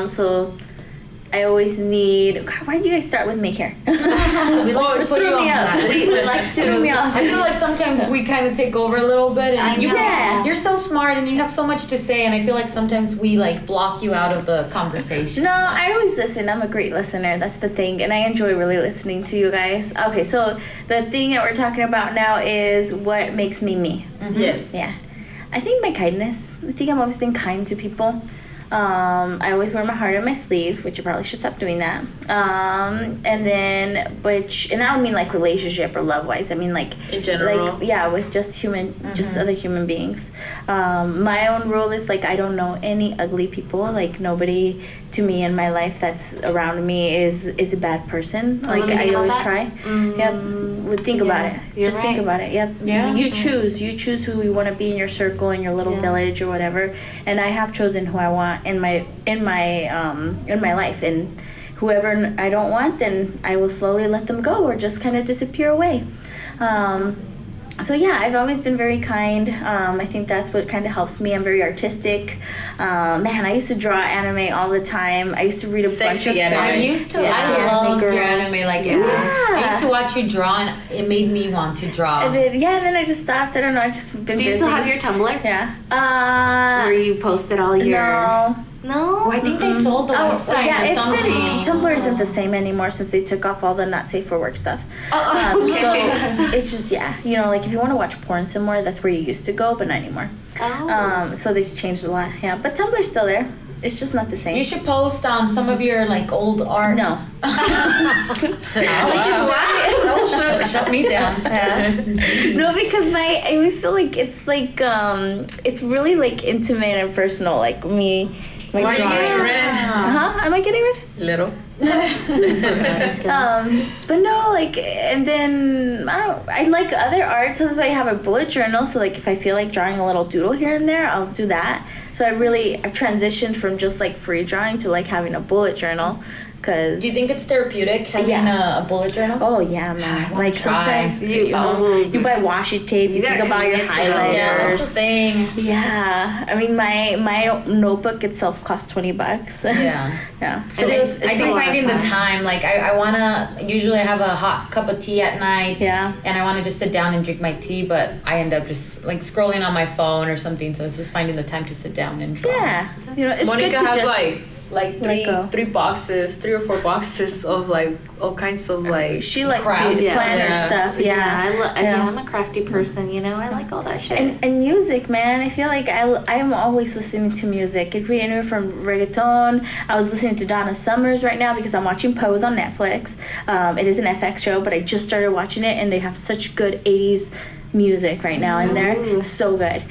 So I always need. God, why did you guys start with me here? We like to put Threw you me on up. that. We like to threw me off. I feel like sometimes we kind of take over a little bit. And I know. Yeah. You're so smart and you have so much to say, and I feel like sometimes we like block you out of the conversation. No, I always listen. I'm a great listener. That's the thing. And I enjoy really listening to you guys. Okay, so the thing that we're talking about now is what makes me me. Yes. Yeah. I think my kindness. I think I've always been kind to people. I always wear my heart on my sleeve, which I probably should stop doing that. And I don't mean like relationship or love wise. I mean like In general. like with just just other human beings. My own rule is like I don't know any ugly people. Like nobody to me in my life that's around me is a bad person. Like let me think I about always that. try. Yep. Think about it. you're Just think right. about it. Yep. Yeah. You choose who you want to be in your circle, in your little village or whatever. And I have chosen who I want in my life, and whoever I don't want, then I will slowly let them go or just kind of disappear away. So yeah, I've always been very kind. I think that's what kind of helps me. I'm very artistic. Man, I used to draw anime all the time. I used to read a bunch of anime. I used to. Yeah. I Anime loved your girls. anime. Like Yeah. I used to watch you draw, and it made me want to draw. And then I just stopped. I don't know. I just been Do you busy. still have your Tumblr? Yeah. Where you posted all your... No. No? Oh, I think they sold the website. Yeah, or it's something. been Tumblr isn't the same anymore since they took off all the not safe for work stuff. Okay. So it's just like if you want to watch porn somewhere, that's where you used to go, but not anymore. So they just changed a lot. Yeah, but Tumblr's still there. It's just not the same. You should post some of your like old art. No. That will shut me down fast. No, because I always feel like it's really like intimate and personal, like me. My Why are you getting drawings. red? Am I getting red? Little. But no, like, and then I like other art, so that's why I have a bullet journal. So like, if I feel like drawing a little doodle here and there, I'll do that. So I've transitioned from just like free drawing to like having a bullet journal. Cause Do you think it's therapeutic having a bullet journal? Oh yeah, man. wanna Like try. sometimes you buy washi tape. You think gotta about your commit to it. highlighters. Yeah, that's the thing. Yeah, I mean my notebook itself costs $20. Yeah. Yeah. And It's I a think lot of finding the time. time, like I wanna usually have a hot cup of tea at night. Yeah. And I wanna just sit down and drink my tea, but I end up just like scrolling on my phone or something. So it's just finding the time to sit down and draw. Yeah. It's Monica good to has just like let go. three or four boxes of like all kinds of like She likes crafts. to planner Yeah. stuff. Yeah. I'm a crafty person, I like all that shit. And music, man. I feel like I'm always listening to music. It could be anywhere from reggaeton. I was listening to Donna Summers right now because I'm watching Pose on Netflix. It is an FX show, but I just started watching it, and they have such good 80s music right now in there. So good.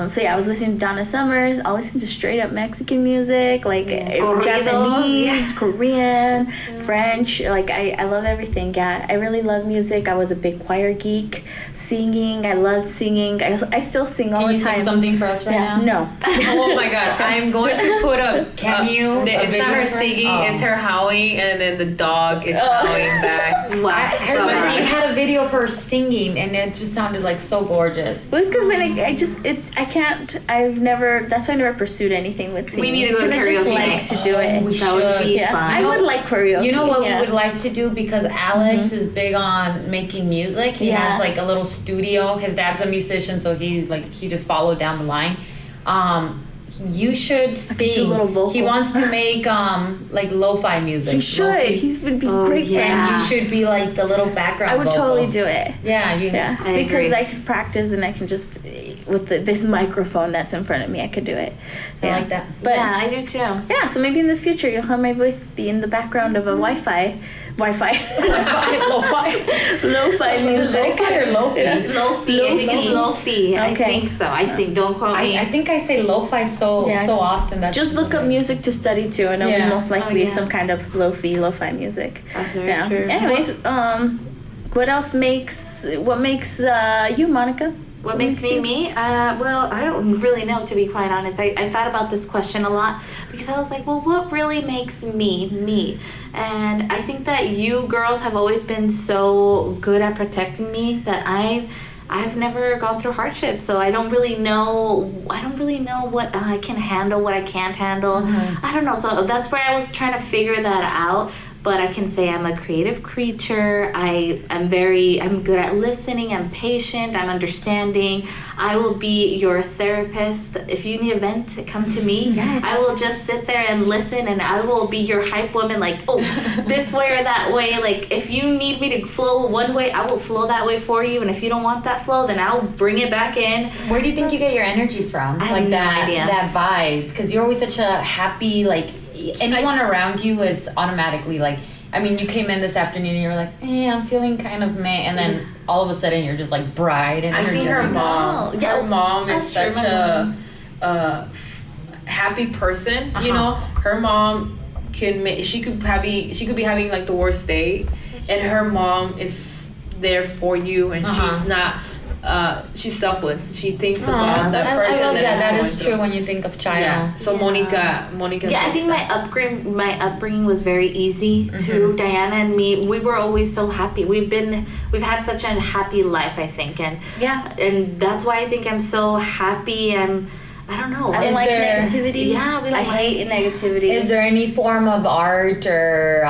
So yeah, I was listening to Donna Summers. I'll listen to straight up Mexican music, like Corridos, Japanese, Korean, French. Like I love everything. Yeah, I really love music. I was a big choir geek, singing. I loved singing. I still sing all Can you the time. sing something for us right Yeah, now? no. Oh my god, I'm going to put up. Can you? It's A not her video? singing, Oh. it's her howling, and then the dog is howling back. wow. I remember you had a video of her singing, and it just sounded like so gorgeous. Well, it's because when that's why I never pursued anything with singing. need to go to because I just karaoke. like to do it. We That would be should. Yeah, fun. I would like karaoke. You know what yeah. we would like to do, because Alex is big on making music. He Yeah. has like a little studio. His dad's a musician, so he just followed down the line. you should sing. do a little vocal. He wants to make like lo-fi music. He should. Lo-fi. He would be great for And that. you should be like the little background. I would vocals. totally do it. Yeah, Yeah, I because agree. I could practice and I can just with this microphone that's in front of me, I could do it. I like that. But yeah, I do too. yeah, so maybe in the future you'll hear my voice be in the background of a Wi-Fi Lo-fi. lo-fi music. Lo-fi or lo-fi? Yeah. Lo-fi. I think it's lo-fi. I Okay. think so. I think. Don't quote me. I think I say lo-fi so Yeah. often. That's Just look up music to study to, and it'll Yeah. be most likely yeah. some kind of lo-fi music. Very Yeah. true. Anyways, what makes you, Monica? What makes me you? me? Well, I don't really know, to be quite honest. I thought about this question a lot because I was like, well, what really makes me me? And I think that you girls have always been so good at protecting me that I've never gone through hardship, so I don't really know what I can handle, what I can't handle. I don't know. So that's where I was trying to figure that out. But I can say I'm a creative creature. I'm good at listening. I'm patient. I'm understanding. I will be your therapist. If you need a vent, come to me. Yes. I will just sit there and listen, and I will be your hype woman. Like, oh, this way or that way. Like, if you need me to flow one way, I will flow that way for you. And if you don't want that flow, then I'll bring it back in. Where do you think you get your energy from? I have no idea. That vibe, because you're always such a happy, like anyone around you is automatically like. I mean, you came in this afternoon and you were like, I'm feeling kind of meh, and then all of a sudden you're just like bright and I think her energetic. mom. Yeah, Her mom is that's true. such My a happy person. You know, her mom she could be having like the worst day, and her mom is there for you, and she's not. She's selfless. She thinks about that I person. love that. is That going is through. true when you think of child. Yeah. So Monica. Yeah, I does think that. my upbringing was very easy too. Diana and me, we were always so happy. We've had such a happy life, I think, and that's why I think I'm so happy. I don't know. I don't like there- negativity. Yeah, we don't I hate negativity. Is there any form of art or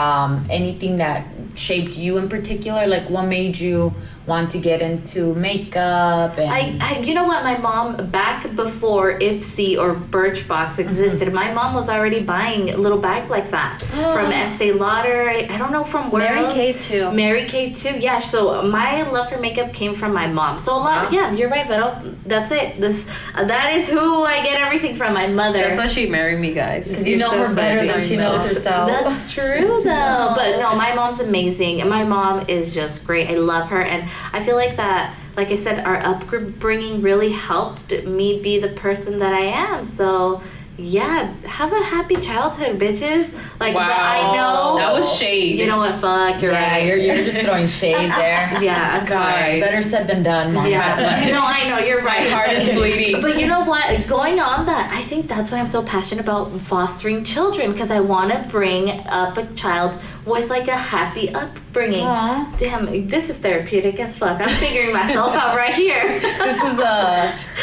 anything that shaped you in particular? Like, what made you want to get into makeup? And I you know what, my mom, back before Ipsy or Birchbox existed, my mom was already buying little bags like that from Estee Lauder. I don't know from where Mary else. Kay too. Mary Kay too. Yeah. So my love for makeup came from my mom. So a lot. Yeah, you're right, Vero. That's it. That is who I get everything from. My mother. That's why she married me, guys. because you know her better than she knows herself. That's true though. But no, my mom's amazing. My mom is just great. I love her, and I feel like that, like I said, our upbringing really helped me be the person that I am. So yeah, have a happy childhood, bitches. Like, Wow. but I know That was shade. You know what? Fuck, you're Yeah, right. you're just throwing shade there. Yeah, I'm sorry. Guys. Better said than done, Monica. Yeah, no, I know you're right. My heart is bleeding. But you know what? Going on that, I think that's why I'm so passionate about fostering children, because I want to bring up a child with like a happy upbringing. Aw. Damn, this is therapeutic as fuck. I'm figuring myself out right here. This is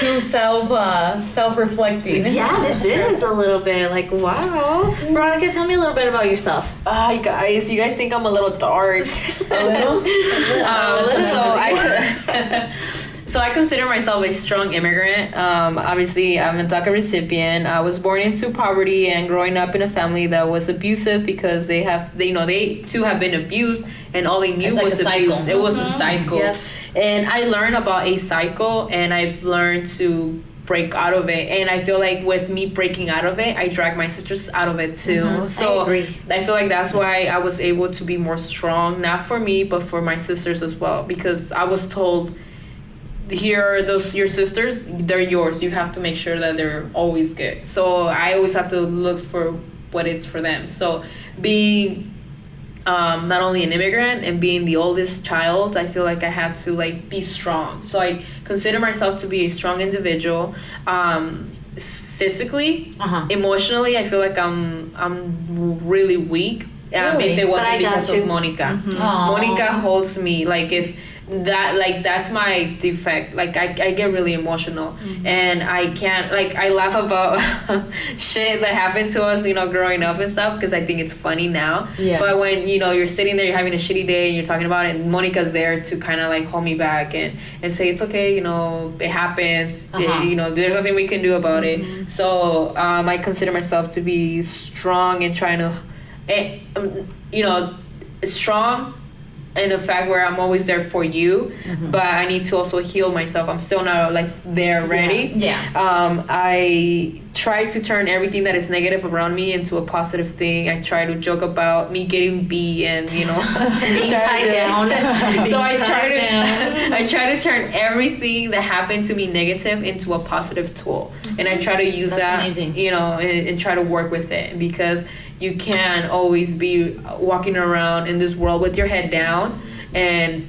too self-reflecting. Yeah, this is a little bit like, wow. Veronica, tell me a little bit about yourself. Hi guys, you guys think I'm a little dark. So I consider myself a strong immigrant. Obviously, I'm a DACA recipient. I was born into poverty and growing up in a family that was abusive because they too have been abused, and all they knew It's like was a cycle. abuse. It was a cycle. Yep. And I learned about a cycle, and I've learned to break out of it. And I feel like with me breaking out of it, I drag my sisters out of it too. So I agree. I feel like that's why I was able to be more strong, not for me, but for my sisters as well. Because I was told, here are your sisters, they're yours. You have to make sure that they're always good. So I always have to look for what is for them. So being not only an immigrant and being the oldest child, I feel like I had to like be strong. So I consider myself to be a strong individual. Physically, emotionally, I feel like I'm really weak. Really? If it But I wasn't got because you. of Monica. Aw. Monica holds me. Like if that's my defect. Like I get really emotional, and I can't, like, I laugh about shit that happened to us, you know, growing up and stuff, because I think it's funny now. Yeah. But when, you know, you're sitting there, you're having a shitty day and you're talking about it, and Monica's there to kind of like hold me back and say it's okay, you know, it happens. You know, there's nothing we can do about it. So I consider myself to be strong and trying to, you know, strong in a fact where I'm always there for you, but I need to also heal myself. I'm still not like there ready. I try to turn everything that is negative around me into a positive thing. I try to joke about me getting B and, you know, Being tied down. So I try to turn everything that happened to me negative into a positive tool, and I try to use that, amazing. you know, and try to work with it, because you can't always be walking around in this world with your head down and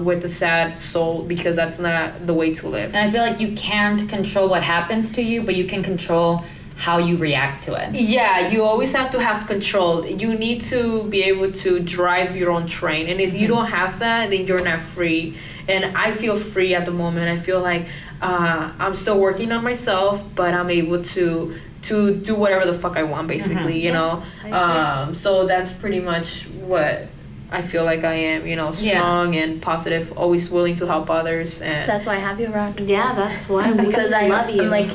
with a sad soul, because that's not the way to live. And I feel like you can't control what happens to you, but you can control how you react to it. Yeah, you always have to have control. You need to be able to drive your own train. And if you don't have that, then you're not free. And I feel free at the moment. I feel like I'm still working on myself, but I'm able to do whatever the fuck I want, basically, you know? So that's pretty much what I feel like I am, you know, strong and positive, always willing to help others. And That's why I have you around. Yeah, that's why. Because I love you. I'm like,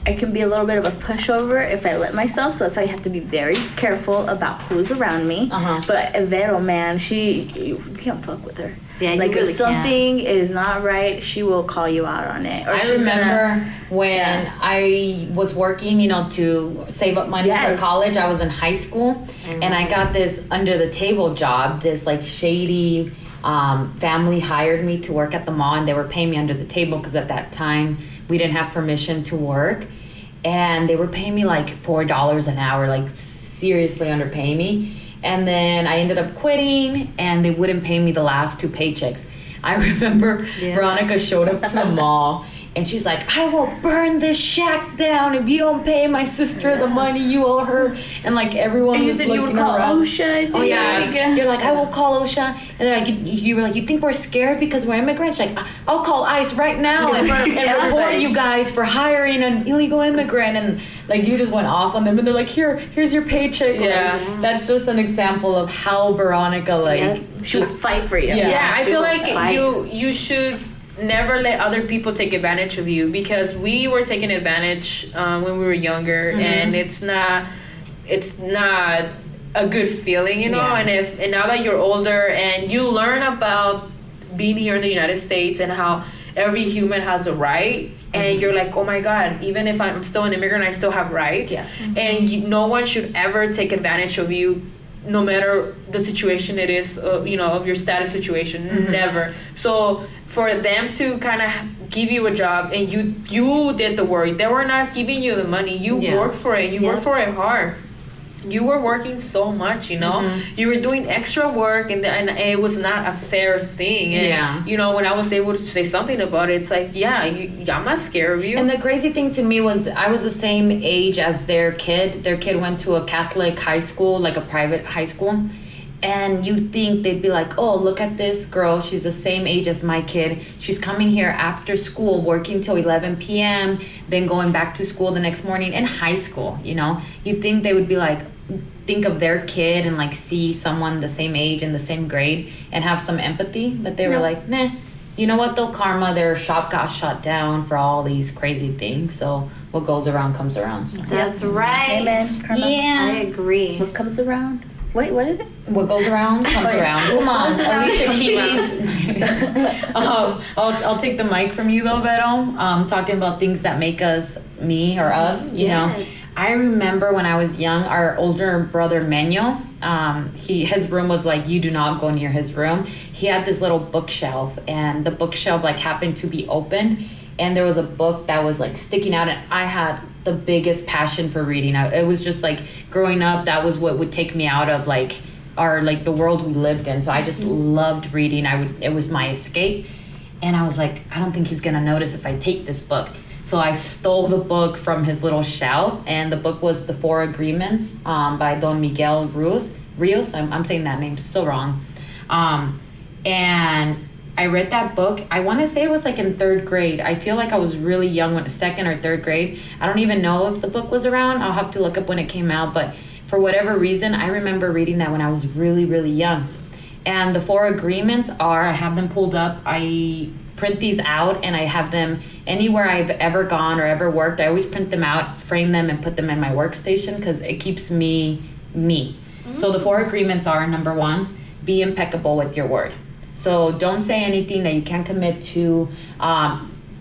I can be a little bit of a pushover if I let myself, so that's why I have to be very careful about who's around me. But Vero, man, you can't fuck with her. Yeah, you like really if something is not right, she will call you out on it. Or I she's remember when I was working, you know, to save up money for college. I was in high school, and I got this under the table job. This like shady family hired me to work at the mall, and they were paying me under the table because at that time we didn't have permission to work, and they were paying me like $4 an hour, like seriously underpaying me. And then I ended up quitting, and they wouldn't pay me the last 2 paychecks. I remember Veronica showed up to the mall, and she's like, I will burn this shack down if you don't pay my sister the money you owe her. And like everyone And you was said looking you would call around. OSHA. Oh yeah. You're like, I will call OSHA. And they're like, you were like, you think we're scared because we're immigrants? Like, I'll call ICE right now and report you guys for hiring an illegal immigrant. And like you just went off on them, and they're like, here's your paycheck. Yeah. Like, that's just an example of how Veronica like She will fight for you. Yeah, I she feel will like fight. you should never let other people take advantage of you, because we were taken advantage when we were younger, and it's not a good feeling, you know. And now that you're older and you learn about being here in the United States and how every human has a right, and you're like, oh my god, even if I'm still an immigrant, I still have rights. And no one should ever take advantage of you, no matter the situation it is, you know, of your status situation. Never. So for them to kind of give you a job, and you did the work, they were not giving you the money, you worked for it, you worked for it hard. You were working so much, you know. You were doing extra work, and it was not a fair thing. And you know, when I was able to say something about it, it's like, I'm not scared of you. And the crazy thing to me was that I was the same age as their kid. Their kid went to a Catholic high school, like a private high school. And you'd think they'd be like, oh, look at this girl. She's the same age as my kid. She's coming here after school, working till 11 p.m., then going back to school the next morning in high school, you know? You'd think they would be like, think of their kid and like see someone the same age and the same grade and have some empathy. But they were like, nah. You know what though? Karma, their shop got shut down for all these crazy things. So what goes around comes around. So. That's right. Amen. Karma. I agree. What comes around? Wait, what is it? What goes around comes around. Come on, Alicia Keys. I'll take the mic from you though, Beto. Talking about things that make us me or us. You know, I remember when I was young, our older brother Menyo. His room was like, you do not go near his room. He had this little bookshelf, and the bookshelf like happened to be open, and there was a book that was like sticking out, and I had the biggest passion for reading. It was just like growing up, that was what would take me out of like the world we lived in. So I just loved reading. It was my escape, and I was like, I don't think he's gonna notice if I take this book. So I stole the book from his little shelf, and the book was The Four Agreements by Don Miguel Rios. I'm saying that name so wrong. And I read that book. I want to say it was like in 3rd grade. I feel like I was really young when 2nd or 3rd grade. I don't even know if the book was around. I'll have to look up when it came out. But for whatever reason, I remember reading that when I was really, really young. And the 4 agreements are, I have them pulled up. I print these out and I have them anywhere I've ever gone or ever worked. I always print them out, frame them, and put them in my workstation because it keeps me. So the 4 agreements are, number 1, be impeccable with your word. So don't say anything that you can't commit to.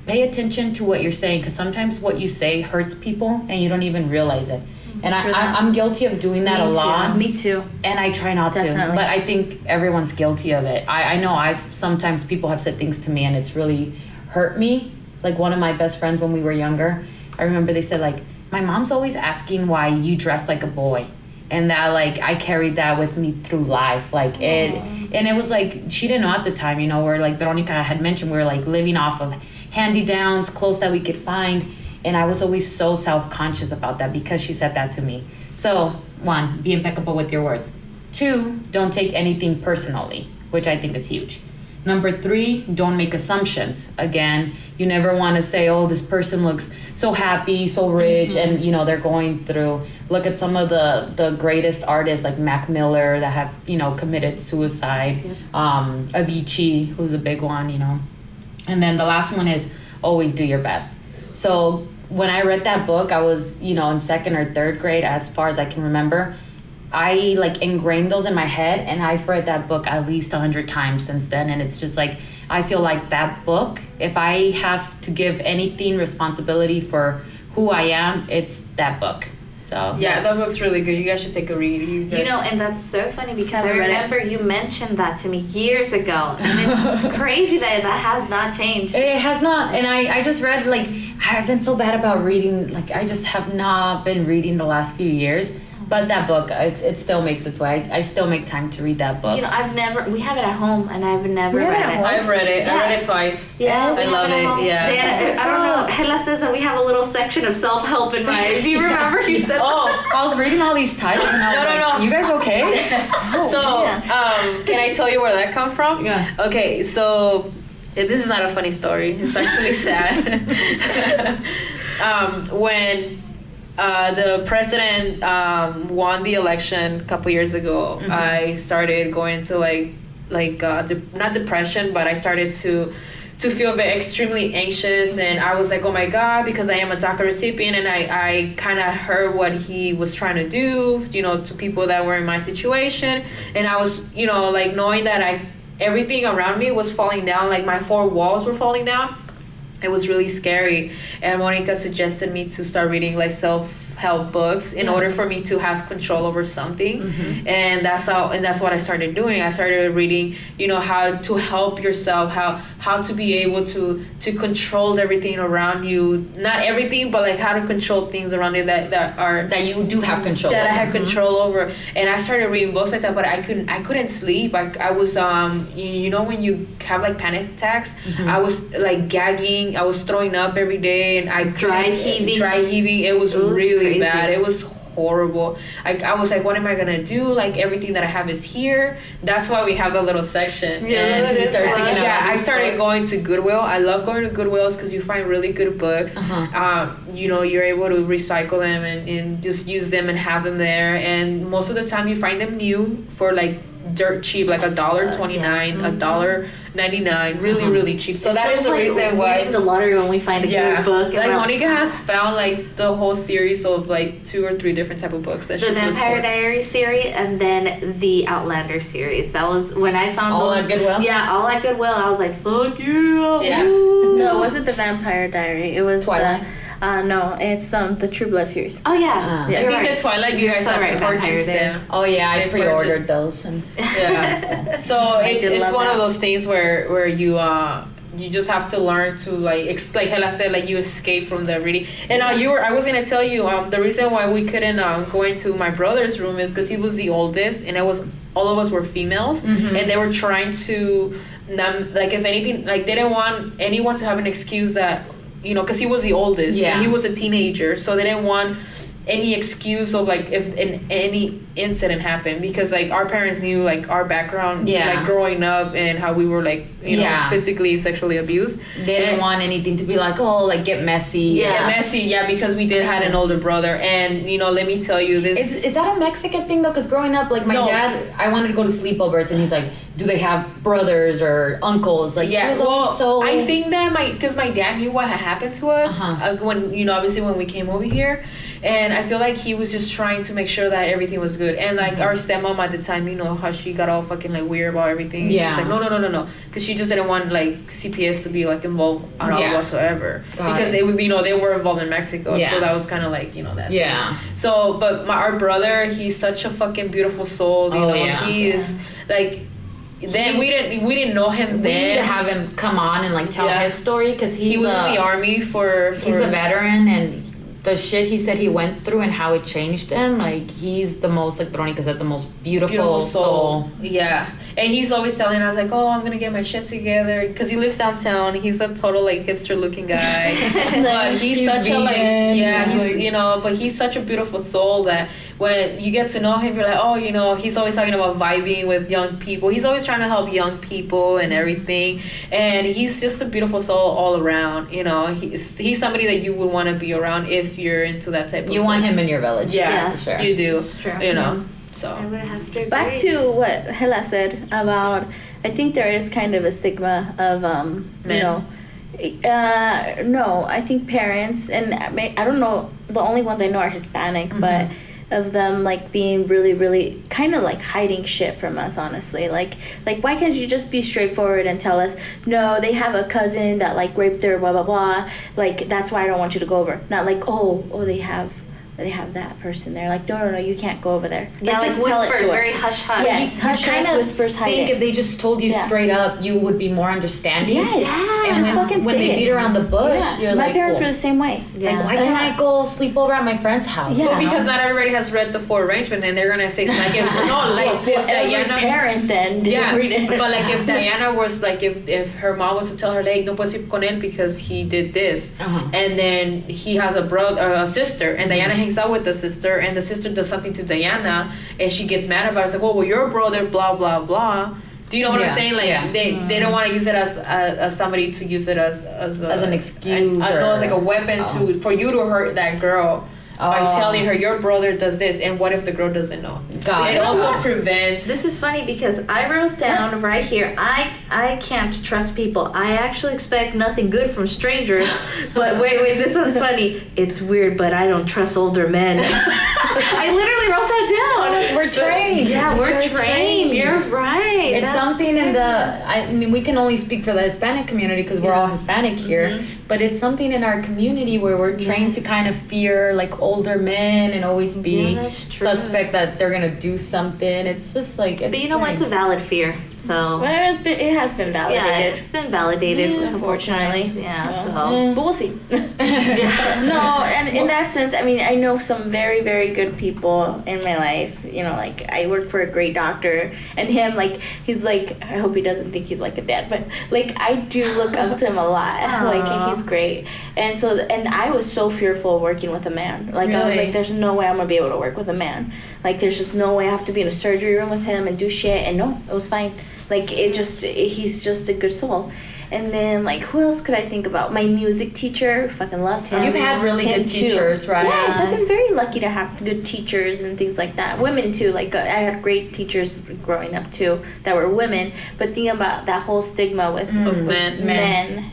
Pay attention to what you're saying because sometimes what you say hurts people and you don't even realize it. And I'm guilty of doing that a lot. Me too. And I try not to. But I think everyone's guilty of it. I know sometimes people have said things to me and it's really hurt me. Like one of my best friends when we were younger, I remember they said like, my mom's always asking why you dress like a boy. And that like I carried that with me through life. Like and it was like she didn't know at the time, where like Veronica had mentioned we were like living off of hand-me-downs, clothes that we could find. And I was always so self-conscious about that because she said that to me. So 1, be impeccable with your words. 2, don't take anything personally, which I think is huge. Number 3, don't make assumptions. Again, you never want to say, oh, this person looks so happy, so rich, and they're going through. Look at some of the greatest artists like Mac Miller that have, committed suicide. Avicii, who's a big one, And then the last one is always do your best. So when I read that book, I was, in 2nd or 3rd grade, as far as I can remember. I like ingrained those in my head, and I've read that book at least 100 times since then. And it's just like, I feel like that book, if I have to give anything responsibility for who I am, it's that book. So yeah, that book's really good. You guys should take a read. And that's so funny because I remember you mentioned that to me years ago, and it's crazy that has not changed. It has not, and I just read like I've been so bad about reading. Like I just have not been reading the last few years. But that book, it still makes its way. I still make time to read that book. We have it at home, and I've never read it. I've read it. Yeah. I read it twice. Yeah, I love it. Yeah. Dana, I don't know. Hela says that we have a little section of self-help in my. Do you remember you said? I was reading all these titles, and I was no. You guys okay? Can I tell you where that come from? Yeah. Okay, so this is not a funny story. It's actually sad. When the president won the election a couple years ago, I started going into not depression, but I started to feel extremely anxious, and I was like, oh my God, because I am a DACA recipient, and I kind of heard what he was trying to do, to people that were in my situation, and I was, like knowing that everything around me was falling down, like my 4 walls were falling down. It was really scary, and Monica suggested me to start reading like self-help books in order for me to have control over something, and that's what I started doing. I started reading, how to help yourself, how to be able to control everything around you, not everything, but like how to control things around you that you do have control. That I had control over, and I started reading books like that, but I couldn't sleep. I was when you have like panic attacks, I was like gagging. I was throwing up every day, and I dry heaving. It was really crazy. Bad. It was horrible. I was like, what am I gonna do? Like everything that I have is here. That's why we have the little section. Yeah, and you started picking up. I started going to Goodwill. I love going to Goodwills because you find really good books. You're able to recycle them and just use them and have them there. And most of the time, you find them new for like dirt cheap, like $1.29, $1.99, really cheap. So that is the reason why winning the lottery when we find a good book. Like Monica has found like the whole series of like 2 or 3 different type of books. That the Vampire Diaries series, and then the Outlander series. That was when I found all at Goodwill. Yeah, all at Goodwill. I was like, fuck you. Yeah. No, it wasn't the Vampire Diary. It was Twilight. No, it's the True Blood series. Oh yeah, I think the Twilight you guys have purchased them. Oh yeah, I pre-ordered those. And yeah. So it's one of those things where you just have to learn to like Hela said, like you escape from the reading. And I was gonna tell you the reason why we couldn't go into my brother's room is because he was the oldest, and all of us were females, and they were trying to if anything, like they didn't want anyone to have an excuse that because he was the oldest, and he was a teenager, so they didn't want any excuse of like if any incident happened, because like our parents knew like our background, like growing up and how we were like you know physically sexually abused. They didn't want anything to be like, oh, like get messy. Get messy, because we did had an older brother, and you know, let me tell you this. Is that a Mexican thing though? Because growing up, like my dad, I wanted to go to sleepovers, and he's like, do they have brothers or uncles? Like, so I think that because my dad knew what had happened to us when, you know, obviously when we came over here, and I feel like he was just trying to make sure that everything was good. And like our stepmom at the time, you know how she got all fucking like weird about everything. She's like, no, because she just didn't want like CPS to be like involved at all whatsoever, because they would, you know, they were involved in Mexico, so that was kind of like, you know, that thing. So but our brother, he's such a fucking beautiful soul, you know. He is like, then we didn't know him then. We need to have him come on and like tell his story, because he was in the army for he's a veteran, and the shit he said he went through and how it changed him, like he's the most, like Veronica said, the most beautiful soul. Yeah, and he's always telling us like, oh, I'm gonna get my shit together, because he lives downtown. He's a total like hipster looking guy, but he's such vegan, a like he's like, you know, but he's such a beautiful soul that when you get to know him, you're like, oh, you know, he's always talking about vibing with young people. He's always trying to help young people and everything, and he's just a beautiful soul all around. You know, he's somebody that you would want to be around if you're into that type of you want him in your village. Yeah, for sure. You do. True. You know, so I would have to agree. Back to what Hela said about, I think there is kind of a stigma of you know, no, I think parents, and I don't know, the only ones I know are Hispanic, but of them like being really, really kind of like hiding shit from us, honestly. Like why can't you just be straightforward and tell us, no, they have a cousin that like raped their blah blah blah, like that's why I don't want you to go over. Not like, oh they have that person there. Like, no, you can't go over there. Yeah, like just tell it whispers, to very us. hush hush. Yes, hush hush, whispers, hide think it. if they just told you straight up, you would be more understanding. Yes, and just when, fucking when say they it. beat around the bush, you're my like, parents were the same way. Yeah. like, why can't I go sleep over at my friend's house? Yeah. Well, because not everybody has read the Four Arrangement, and they're gonna say like if if every Diana, parent then didn't read it. but like if Diana was like if her mom was to tell her like no puedes ir con él because he did this, and then he has a brother or a sister, and Diana hangs out with the sister, and the sister does something to Diana, and she gets mad about it. It's like, well, your brother, blah blah blah. Do you know what I'm saying? Like they don't want to use it as somebody to use it as an excuse, no, as like a weapon for you to hurt that girl. By telling her your brother does this, and what if the girl doesn't know? It also prevents. This is funny because I wrote down right here, I can't trust people. I actually expect nothing good from strangers. But wait, this one's funny. It's weird, but I don't trust older men. I literally wrote that down. We're trained. Yeah, we're trained. You're right. It's something in I mean, we can only speak for the Hispanic community because we're all Hispanic here, but it's something in our community where we're trained to kind of fear like older men and always be suspect that they're gonna do something. It's just like, it's but you know what's a valid fear, so well, it has been validated. Yeah, it's been validated, unfortunately. So but we'll see. No, and in that sense, I mean, I know some very, very good people in my life. You know, like I work for a great doctor, and him, like he's like, I hope he doesn't think he's like a dad, but like I do look up to him a lot. Like he's great, and so I was so fearful working with a man. Like I was like, there's no way I'm gonna be able to work with a man. Like there's just no way I have to be in a surgery room with him and do shit. And no, it was fine. Like he's just a good soul. And then like who else could I think about? My music teacher, fucking loved him. You've had really good teachers, right? Yes, I've been very lucky to have good teachers and things like that. Women too, like I had great teachers growing up too that were women. But thinking about that whole stigma with men,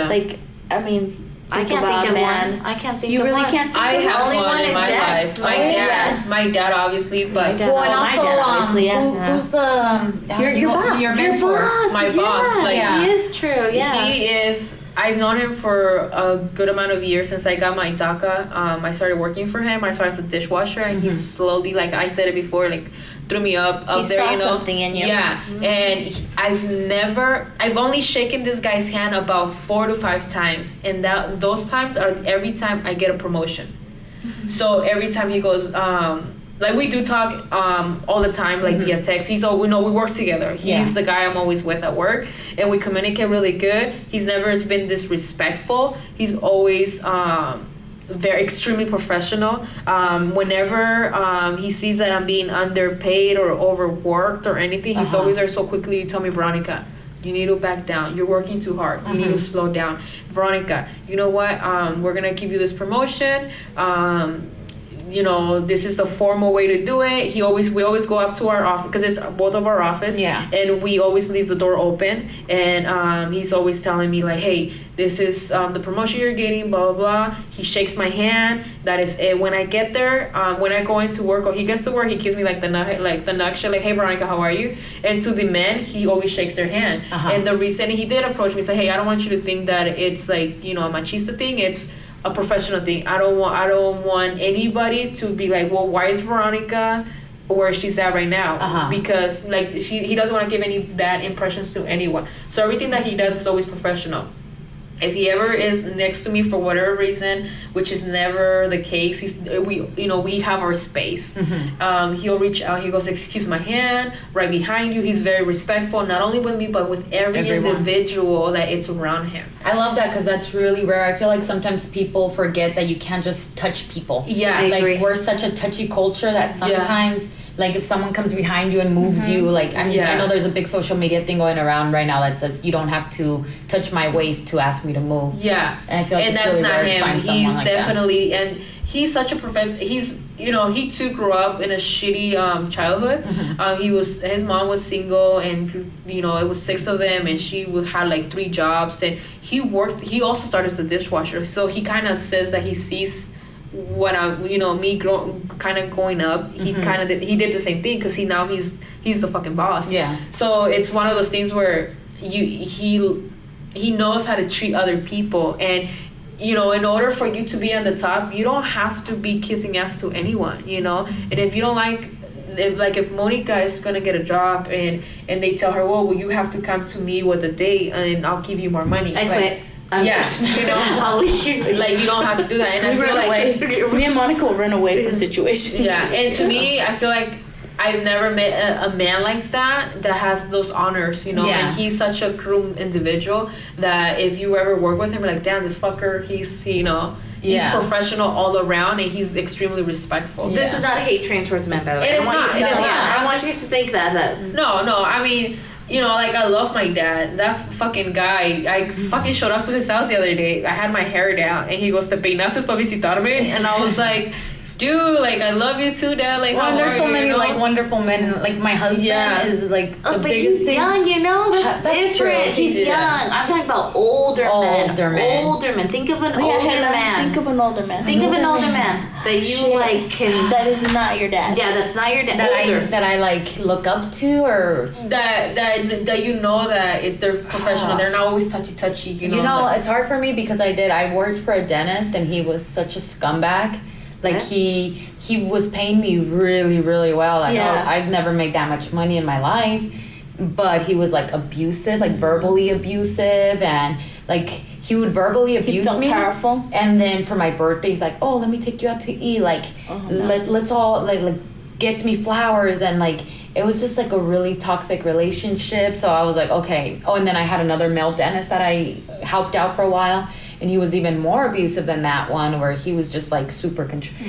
like I mean. I can't think of one. I can't think of one. You really can't think I of have only one in my dad. life. My dad, obviously, but well, and also, my dad, obviously, who's the your boss? Your mentor? My boss. Like he is true. Yeah, he is. I've known him for a good amount of years since I got my DACA. I started working for him. I started as a dishwasher, and he slowly, like I said it before, like threw me up there. Saw you know, something in you. Yeah, and I've only shaken this guy's hand about 4 to 5 times, and those times are every time I get a promotion. So every time he goes, like we do talk all the time, like via text. We work together. He's the guy I'm always with at work, and we communicate really good. He's never been disrespectful. He's always very extremely professional. Whenever he sees that I'm being underpaid or overworked or anything, he's always there so quickly to tell me, Veronica, you need to back down. You're working too hard. You need to slow down. Veronica, you know what? We're going to give you this promotion. You know, this is the formal way to do it. We always go up to our office because it's both of our office. Yeah. And we always leave the door open. And he's always telling me like, hey, this is the promotion you're getting, blah, blah, blah. He shakes my hand. That is it. When I get there, when I go into work or he gets to work, he gives me like the nutshell, like, hey, Veronica, how are you? And to the men, he always shakes their hand. And the reason he did approach me, say, hey, I don't want you to think that it's like, you know, a machista thing. It's a professional thing. I don't want anybody to be like, well, why is Veronica where she's at right now? Because like he doesn't want to give any bad impressions to anyone. So everything that he does is always professional. If he ever is next to me for whatever reason, which is never the case, we have our space. He'll reach out. He goes, excuse my hand, right behind you. He's very respectful, not only with me, but with everyone. Individual that it's around him. I love that because that's really rare. I feel like sometimes people forget that you can't just touch people. Yeah, like we're such a touchy culture that sometimes, like if someone comes behind you and moves you, like I mean, I know there's a big social media thing going around right now that says you don't have to touch my waist to ask me to move. Yeah, and I feel like that's really not him. He's like definitely and he's such a professional. He's he too grew up in a shitty childhood. His mom was single, and it was 6 of them, and she had like 3 jobs, and he worked. He also started as a dishwasher, so he kind of says that he sees what me kind of growing up. He he did the same thing because he's the fucking boss. Yeah. So it's one of those things where he knows how to treat other people, and in order for you to be on the top, you don't have to be kissing ass to anyone, and if you don't like, if Monica is gonna get a job and they tell her, well, you have to come to me with a date and I'll give you more money. I quit. Yes, I'll leave. Like, you don't have to do that. And we run away. Me and Monica will run away from situations. Yeah, and to me, I feel like I've never met a man like that has those honors, and he's such a groomed individual that if you ever work with him, you're like, damn, this fucker, he's professional all around, and he's extremely respectful. This is not a hate train towards men, by the way. It is not. I want you to think that. No, I mean, like, I love my dad. That fucking guy, I fucking showed up to his house the other day. I had my hair down, and he goes, ¿te peinaste para visitarme? And I was like, dude, like, I love you too, Dad. Like, well, there's so many like wonderful men. Like, my husband is like the but biggest he's thing. young, that's different. True. He's young. I'm talking about older men. Older men. Think of an older man. Think of an older man. Think of an older man that you like can. That is not your dad. Yeah, that's not your dad. That I like look up to, or that that if they're professional, they're not always touchy. It's hard for me because I worked for a dentist, and he was such a scumbag. Like, he was paying me really, really well. I've never made that much money in my life, but he was like abusive, like verbally abusive, and like he would verbally abuse me. Powerful. And then for my birthday, he's like, "Oh, let me take you out to eat. Like, let's all like gets me flowers," and like it was just like a really toxic relationship. So I was like, okay. Oh, and then I had another male dentist that I helped out for a while. And he was even more abusive than that one, where he was just like super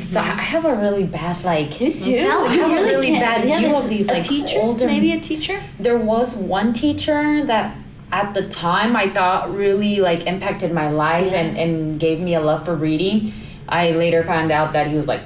So I have a really bad You do. I have a really bad view of these like teacher? older. Maybe a teacher. There was one teacher that at the time I thought really like impacted my life and gave me a love for reading. I later found out that he was like,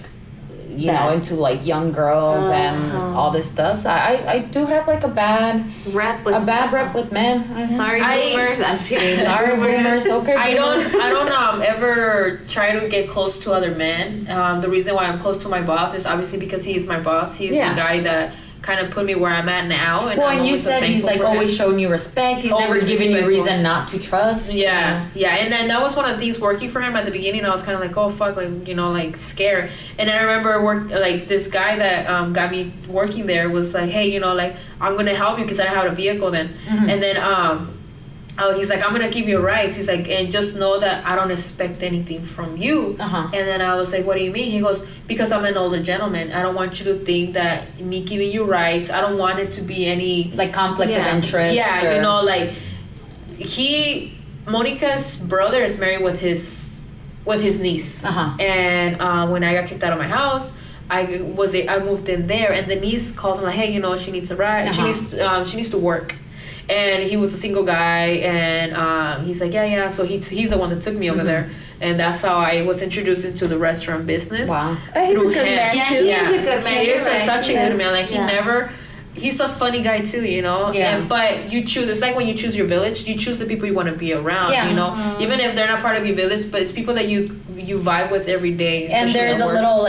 into like young girls and all this stuff. So I do have like a bad rep with men. Sorry, boomers. I'm just kidding. Sorry, boomers. Okay. I don't ever try to get close to other men. The reason why I'm close to my boss is obviously because he's my boss. He's the guy that kind of put me where I'm at now. And you said he's like always shown you respect. He's never given you reason not to trust. Yeah. And then that was one of the things working for him at the beginning. I was kind of like, oh fuck, like, like scared. And I remember this guy that got me working there was like, hey, like, I'm gonna help you because I didn't have a vehicle then. And then he's like, I'm gonna give you rights. He's like, and just know that I don't expect anything from you. And then I was like, what do you mean? He goes, because I'm an older gentleman. I don't want you to think that me giving you rights, I don't want it to be any like conflict of interest. Yeah, like Monica's brother is married with his with his niece. And when I got kicked out of my house, I moved in there, and the niece called him like, hey, she needs a ride. She needs to work. And he was a single guy, and he's like, yeah. So he's the one that took me over there, and that's how I was introduced into the restaurant business. Wow, he's a good man too. He is a good man. He is right. such a good man. Like he's a funny guy too, Yeah. But you choose. It's like when you choose your village, you choose the people you want to be around. Yeah. Even if they're not part of your village, but it's people that you vibe with every day. And they're the little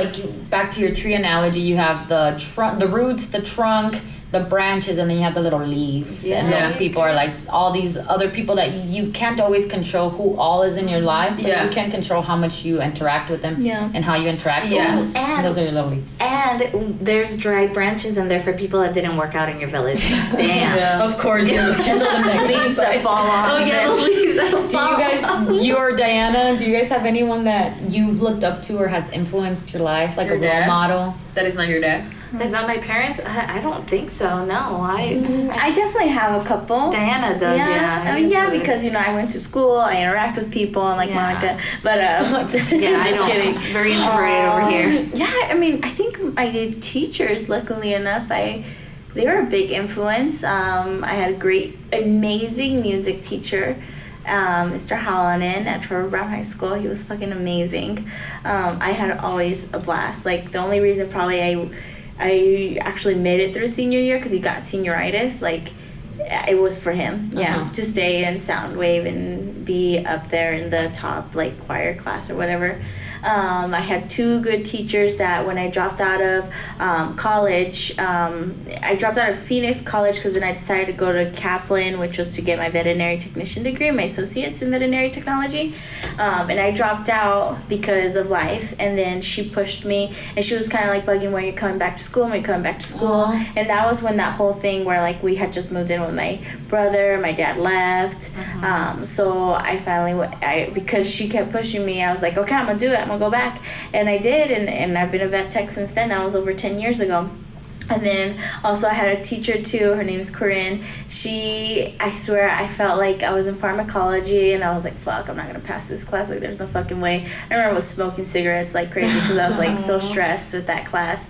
back to your tree analogy. You have the roots, the trunk, the branches, and then you have the little leaves. And those people are like all these other people that you can't always control who all is in your life, but you can control how much you interact with them and how you interact with them. And those are your little leaves. And there's dry branches in there for people that didn't work out in your village. Damn. Of course. And those leaves that fall off. Oh yeah, the leaves that fall off. You or Diana, do you guys have anyone that you've looked up to or has influenced your life, like Your a role dad? model? That is not your dad. That's not my parents. I don't think so. No, I definitely have a couple. Diana does. Yeah. I mean, because I went to school, I interact with people, and like Monica. But I don't. Kidding. Very introverted over here. Yeah, I mean, I think my teachers, luckily enough, they were a big influence. I had a great, amazing music teacher. Mr. Hallinan at Trevor Brown High School. He was fucking amazing. I had always a blast. Like, the only reason probably I actually made it through senior year because he got senioritis. Like, it was for him. Yeah, to stay in sound wave and be up there in the top, like, choir class or whatever. I had two good teachers that when I dropped out of college, I dropped out of Phoenix College because then I decided to go to Kaplan, which was to get my veterinary technician degree, my associate's in veterinary technology. And I dropped out because of life. And then she pushed me, and she was kind of like bugging, when you're coming back to school, when you're coming back to school. And that was when that whole thing where like we had just moved in with my brother, my dad left. So I finally, because she kept pushing me, I was like, okay, I'm gonna do it. I'm gonna go back. And I did, and I've been a vet tech since then. That was over 10 years ago. And then also I had a teacher too, her name is Corinne. I swear, I felt like I was in pharmacology and I was like, fuck, I'm not gonna pass this class, like there's no fucking way. I remember I was smoking cigarettes like crazy because I was like so stressed with that class.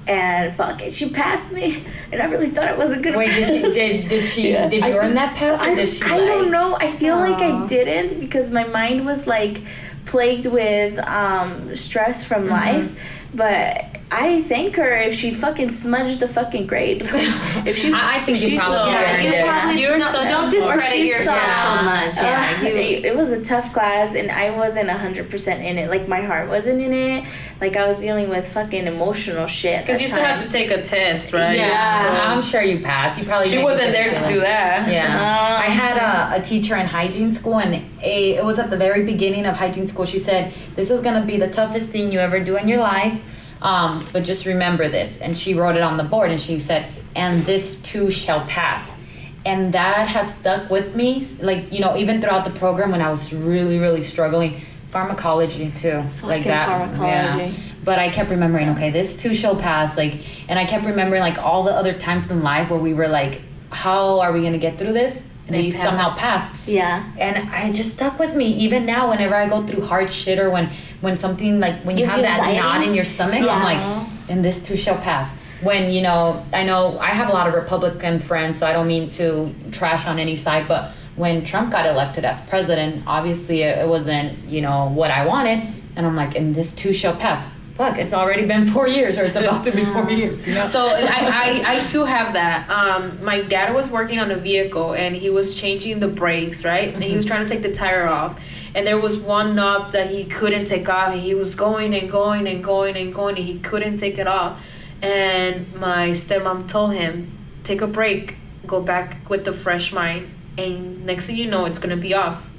And fuck it, she passed me, and I really thought it wasn't gonna pass. Did you earn that pass? Or did she, I don't know. I feel like I didn't, because my mind was like plagued with stress from life. But I thank her if she fucking smudged the fucking grade. If she, I think you probably don't discredit yourself so much. It was a tough class, and I wasn't 100% in it. Like, my heart wasn't in it. Like, I was dealing with fucking emotional shit. Because you still have to take a test, right? Yeah, so I'm sure you passed. You probably she wasn't there to do that. Yeah, I had a teacher in hygiene school, and it was at the very beginning of hygiene school. She said, "This is gonna be the toughest thing you ever do in your life, but just remember this." And she wrote it on the board, and she said, "And this too shall pass." And that has stuck with me, like, even throughout the program when I was really, really struggling. Pharmacology too, like that. Pharmacology. Yeah. But I kept remembering, okay, this too shall pass. Like, and I kept remembering like all the other times in life where we were like, how are we gonna get through this? And we somehow passed. Yeah. And I just stuck with me. Even now, whenever I go through hard shit, or when something like when you have that anxiety? knot in your stomach, I'm like, and this too shall pass. When I know I have a lot of Republican friends, so I don't mean to trash on any side, but when Trump got elected as president, obviously it wasn't, what I wanted. And I'm like, and this too shall pass. Fuck, it's already been 4 years, or it's about to be 4 years. So I too have that. My dad was working on a vehicle, and he was changing the brakes, right? And he was trying to take the tire off. And there was one knob that he couldn't take off. And he was going and going and going and going, and he couldn't take it off. And my stepmom told him, take a break, go back with the fresh mind. And next thing you know, it's going to be off.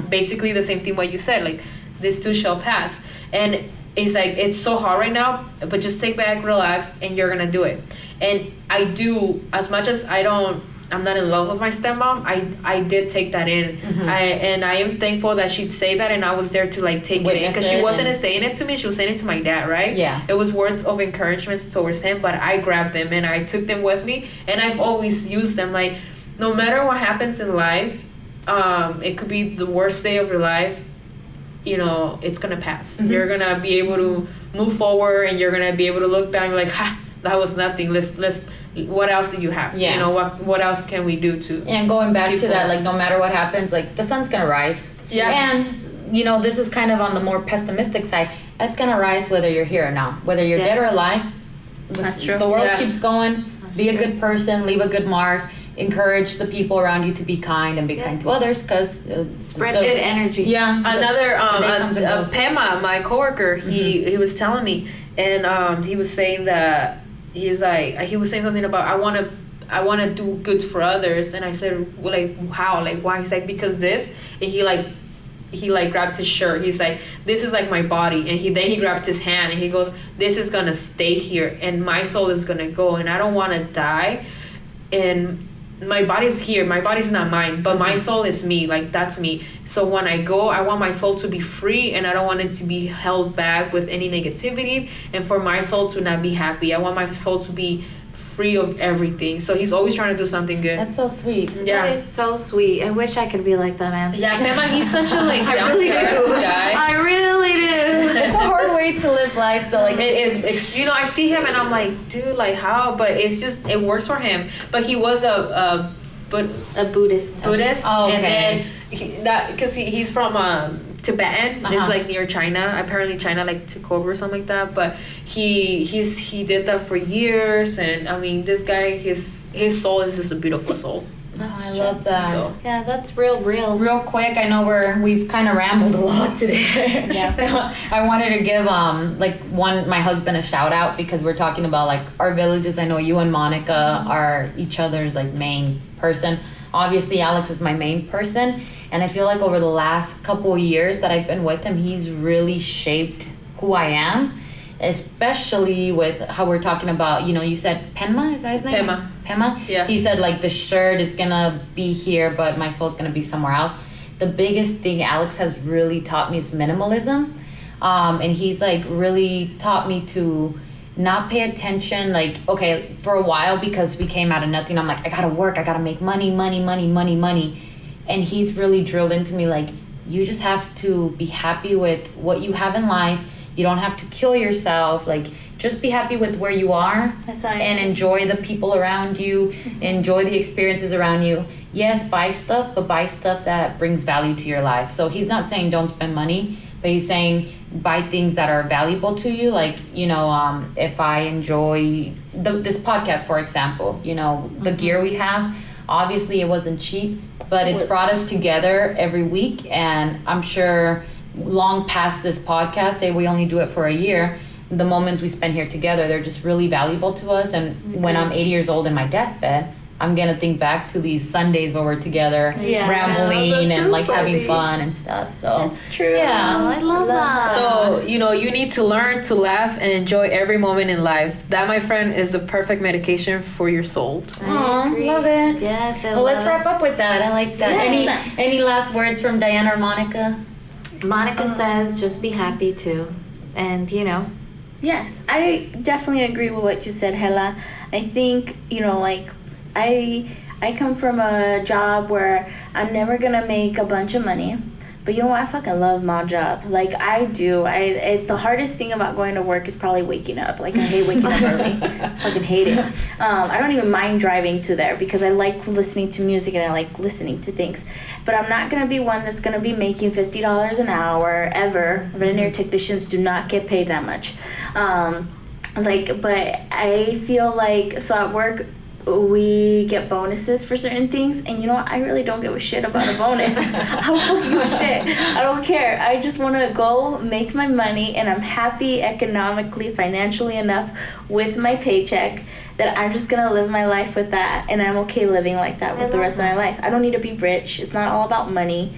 Basically the same thing what you said, like, this too shall pass. And it's like, it's so hard right now, but just take back, relax, and you're going to do it. And I do, as much as I'm not in love with my stepmom, I did take that in. And I am thankful that she'd say that, and I was there to like take it in, because she wasn't saying it to me, she was saying it to my dad, right? Yeah. It was words of encouragement towards him, but I grabbed them and I took them with me, and I've always used them. Like, no matter what happens in life, it could be the worst day of your life, you know, it's gonna pass. Mm-hmm. You're gonna be able to move forward, and you're gonna be able to look back and be like, ha, that was nothing. Let's what else do you have? Yeah. You know, what else can we do to? And going back keep to that, forward? like, no matter what happens, like, the sun's gonna rise. Yeah. And, you know, this is kind of on the more pessimistic side. It's gonna rise whether you're here or not. Whether you're dead or alive. That's true. The world Yeah. keeps going. Be a good person. Leave a good mark. Encourage the people around you to be kind and be kind to others, because Spread good energy. Yeah. Another the day comes and goes. Pema, my coworker, he was telling me, and he was saying that he was saying something about I want to do good for others, and I said, well, like, how, like, why? He's like, because this, and he grabbed his shirt. He's like, this is like my body, and he grabbed his hand, and he goes, this is gonna stay here, and my soul is gonna go, and I don't want to die, and my body's here, my body's not mine, but my soul is me, like, that's me. So when I go, I want my soul to be free, and I don't want it to be held back with any negativity, and for my soul to not be happy. I want my soul to be free of everything. So he's always trying to do something good. That's so sweet. Yeah. That is so sweet. I wish I could be like that, man. Yeah, Pema, he's such a like I down really to do. earth guy. I really do. It's a hard way to live life, though. Like, It is, you know, I see him and I'm like, dude, like, how? But it's just, it works for him. But he was a Buddhist. and Oh, okay. then because he's from Tibetan. It's Uh-huh. like near China. Apparently China like took over or something like that. But he did that for years, and I mean, this guy, his soul is just a beautiful soul. Oh, I love that. So Yeah, that's real. Real quick, I know we've kind of rambled a lot today. Yeah. I wanted to give my husband a shout out, because we're talking about like our villages. I know you and Monica are each other's like main person. Obviously, Alex is my main person, and I feel like over the last couple of years that I've been with him, he's really shaped who I am. Especially with how we're talking about, you know, you said Penma, is that his name? Pema? Yeah. He said like the shirt is gonna be here, but my soul's gonna be somewhere else. The biggest thing Alex has really taught me is minimalism. And he's like really taught me to not pay attention, like, okay, for a while, because we came out of nothing, I'm like, I gotta work, I gotta make money. And he's really drilled into me, like, you just have to be happy with what you have in life. You don't have to kill yourself. Like, just be happy with where you are. That's right. And enjoy the people around you. Enjoy the experiences around you. Yes, buy stuff, but buy stuff that brings value to your life. So he's not saying don't spend money, but he's saying buy things that are valuable to you. Like, you know, if I enjoy this podcast, for example, you know, the gear we have, obviously it wasn't cheap, but it's brought us together every week. And I'm sure long past this podcast, say we only do it for a year, the moments we spend here together, they're just really valuable to us. And when I'm 80 years old in my deathbed, I'm gonna think back to these Sundays where we're together, rambling that's and so like having funny. fun and stuff. So That's true. Yeah. Oh, I love that. So, you know, you need to learn to laugh and enjoy every moment in life. That, my friend, is the perfect medication for your soul. Aw, love it. Yes, I Well, love let's wrap up with that. I like that. Yeah. Any last words from Diana or Monica? Monica says just be happy too. And, you know, Yes, I definitely agree with what you said, Hela. I think, you know, like, I come from a job where I'm never gonna make a bunch of money, but you know what? I fucking love my job. Like, I do. The hardest thing about going to work is probably waking up. Like, I hate waking up early. Fucking hate it. I don't even mind driving to there because I like listening to music and I like listening to things. But I'm not gonna be one that's gonna be making $50 an hour ever. Veterinary technicians do not get paid that much. But I feel like, so at work, we get bonuses for certain things, and you know what? I really don't give a shit about a bonus. I don't give a shit. I don't care. I just want to go make my money, and I'm happy economically, financially enough with my paycheck that I'm just gonna live my life with that, and I'm okay living like that with the rest of my life. I don't need to be rich. It's not all about money.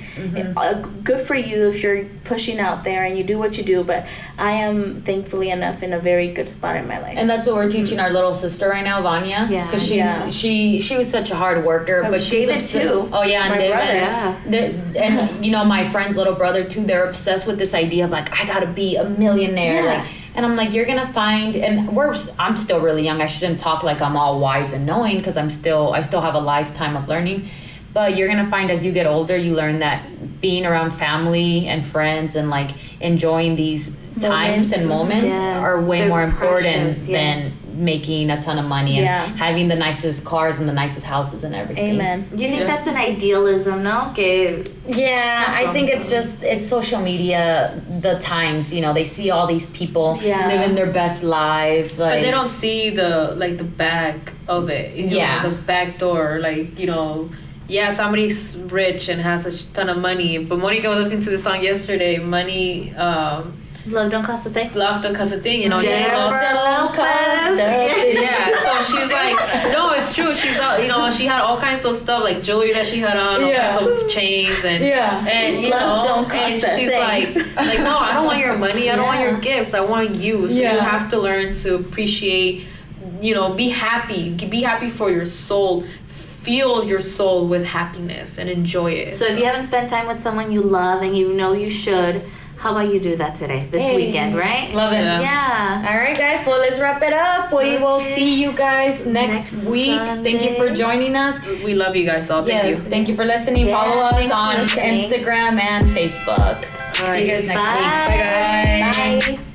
Good for you if you're pushing out there and you do what you do, but I am thankfully enough in a very good spot in my life. And that's what we're teaching our little sister right now, Vanya. Yeah. Because Yeah. she was such a hard worker, but she's David too. Oh yeah, and My David. brother. yeah. And you know, my friend's little brother too, they're obsessed with this idea of like, I gotta be a millionaire. Yeah. Like, and I'm like, you're gonna find, and I'm still really young. I shouldn't talk like I'm all wise and knowing because I still have a lifetime of learning. But you're gonna find as you get older, you learn that being around family and friends and like enjoying these times and moments Yes, are way they're more important precious, yes. than making a ton of money and Yeah. having the nicest cars and the nicest houses and everything. Amen. You think that's an idealism, no? Que Yeah, I think it's just it's social media. The times, you know, they see all these people Yeah. living their best life, like, But they don't see the back of it. You know, Yeah. the back door. Like, you know, yeah, somebody's rich and has a ton of money. But Monica was listening to the song yesterday. Money, love don't cost a thing. love don't cost a thing. You know, Jennifer Lopez. Yeah, so she's like, no, it's true. She's, you know, she had all kinds of stuff like jewelry that she had on, all Yeah. kinds of chains, and Yeah. and you Love know, don't cost and a she's thing. like, no, I don't want your money. I don't want your Yeah. gifts. I want you. So Yeah. you have to learn to appreciate. You know, be happy. Be happy for your soul. Fill your soul with happiness and enjoy it. So if you haven't spent time with someone you love and you know you should, how about you do that today, this Hey. weekend, right? Love it. Yeah. Yeah. All right, guys. Well, let's wrap it up. We will Okay. see you guys next Next week. Thank you for Sunday. joining us. we love you guys all. Thank Yes, you. thank you for listening. Yeah, Follow us thanks for on listening. Instagram and Facebook. See you guys next week. Bye, guys. Bye.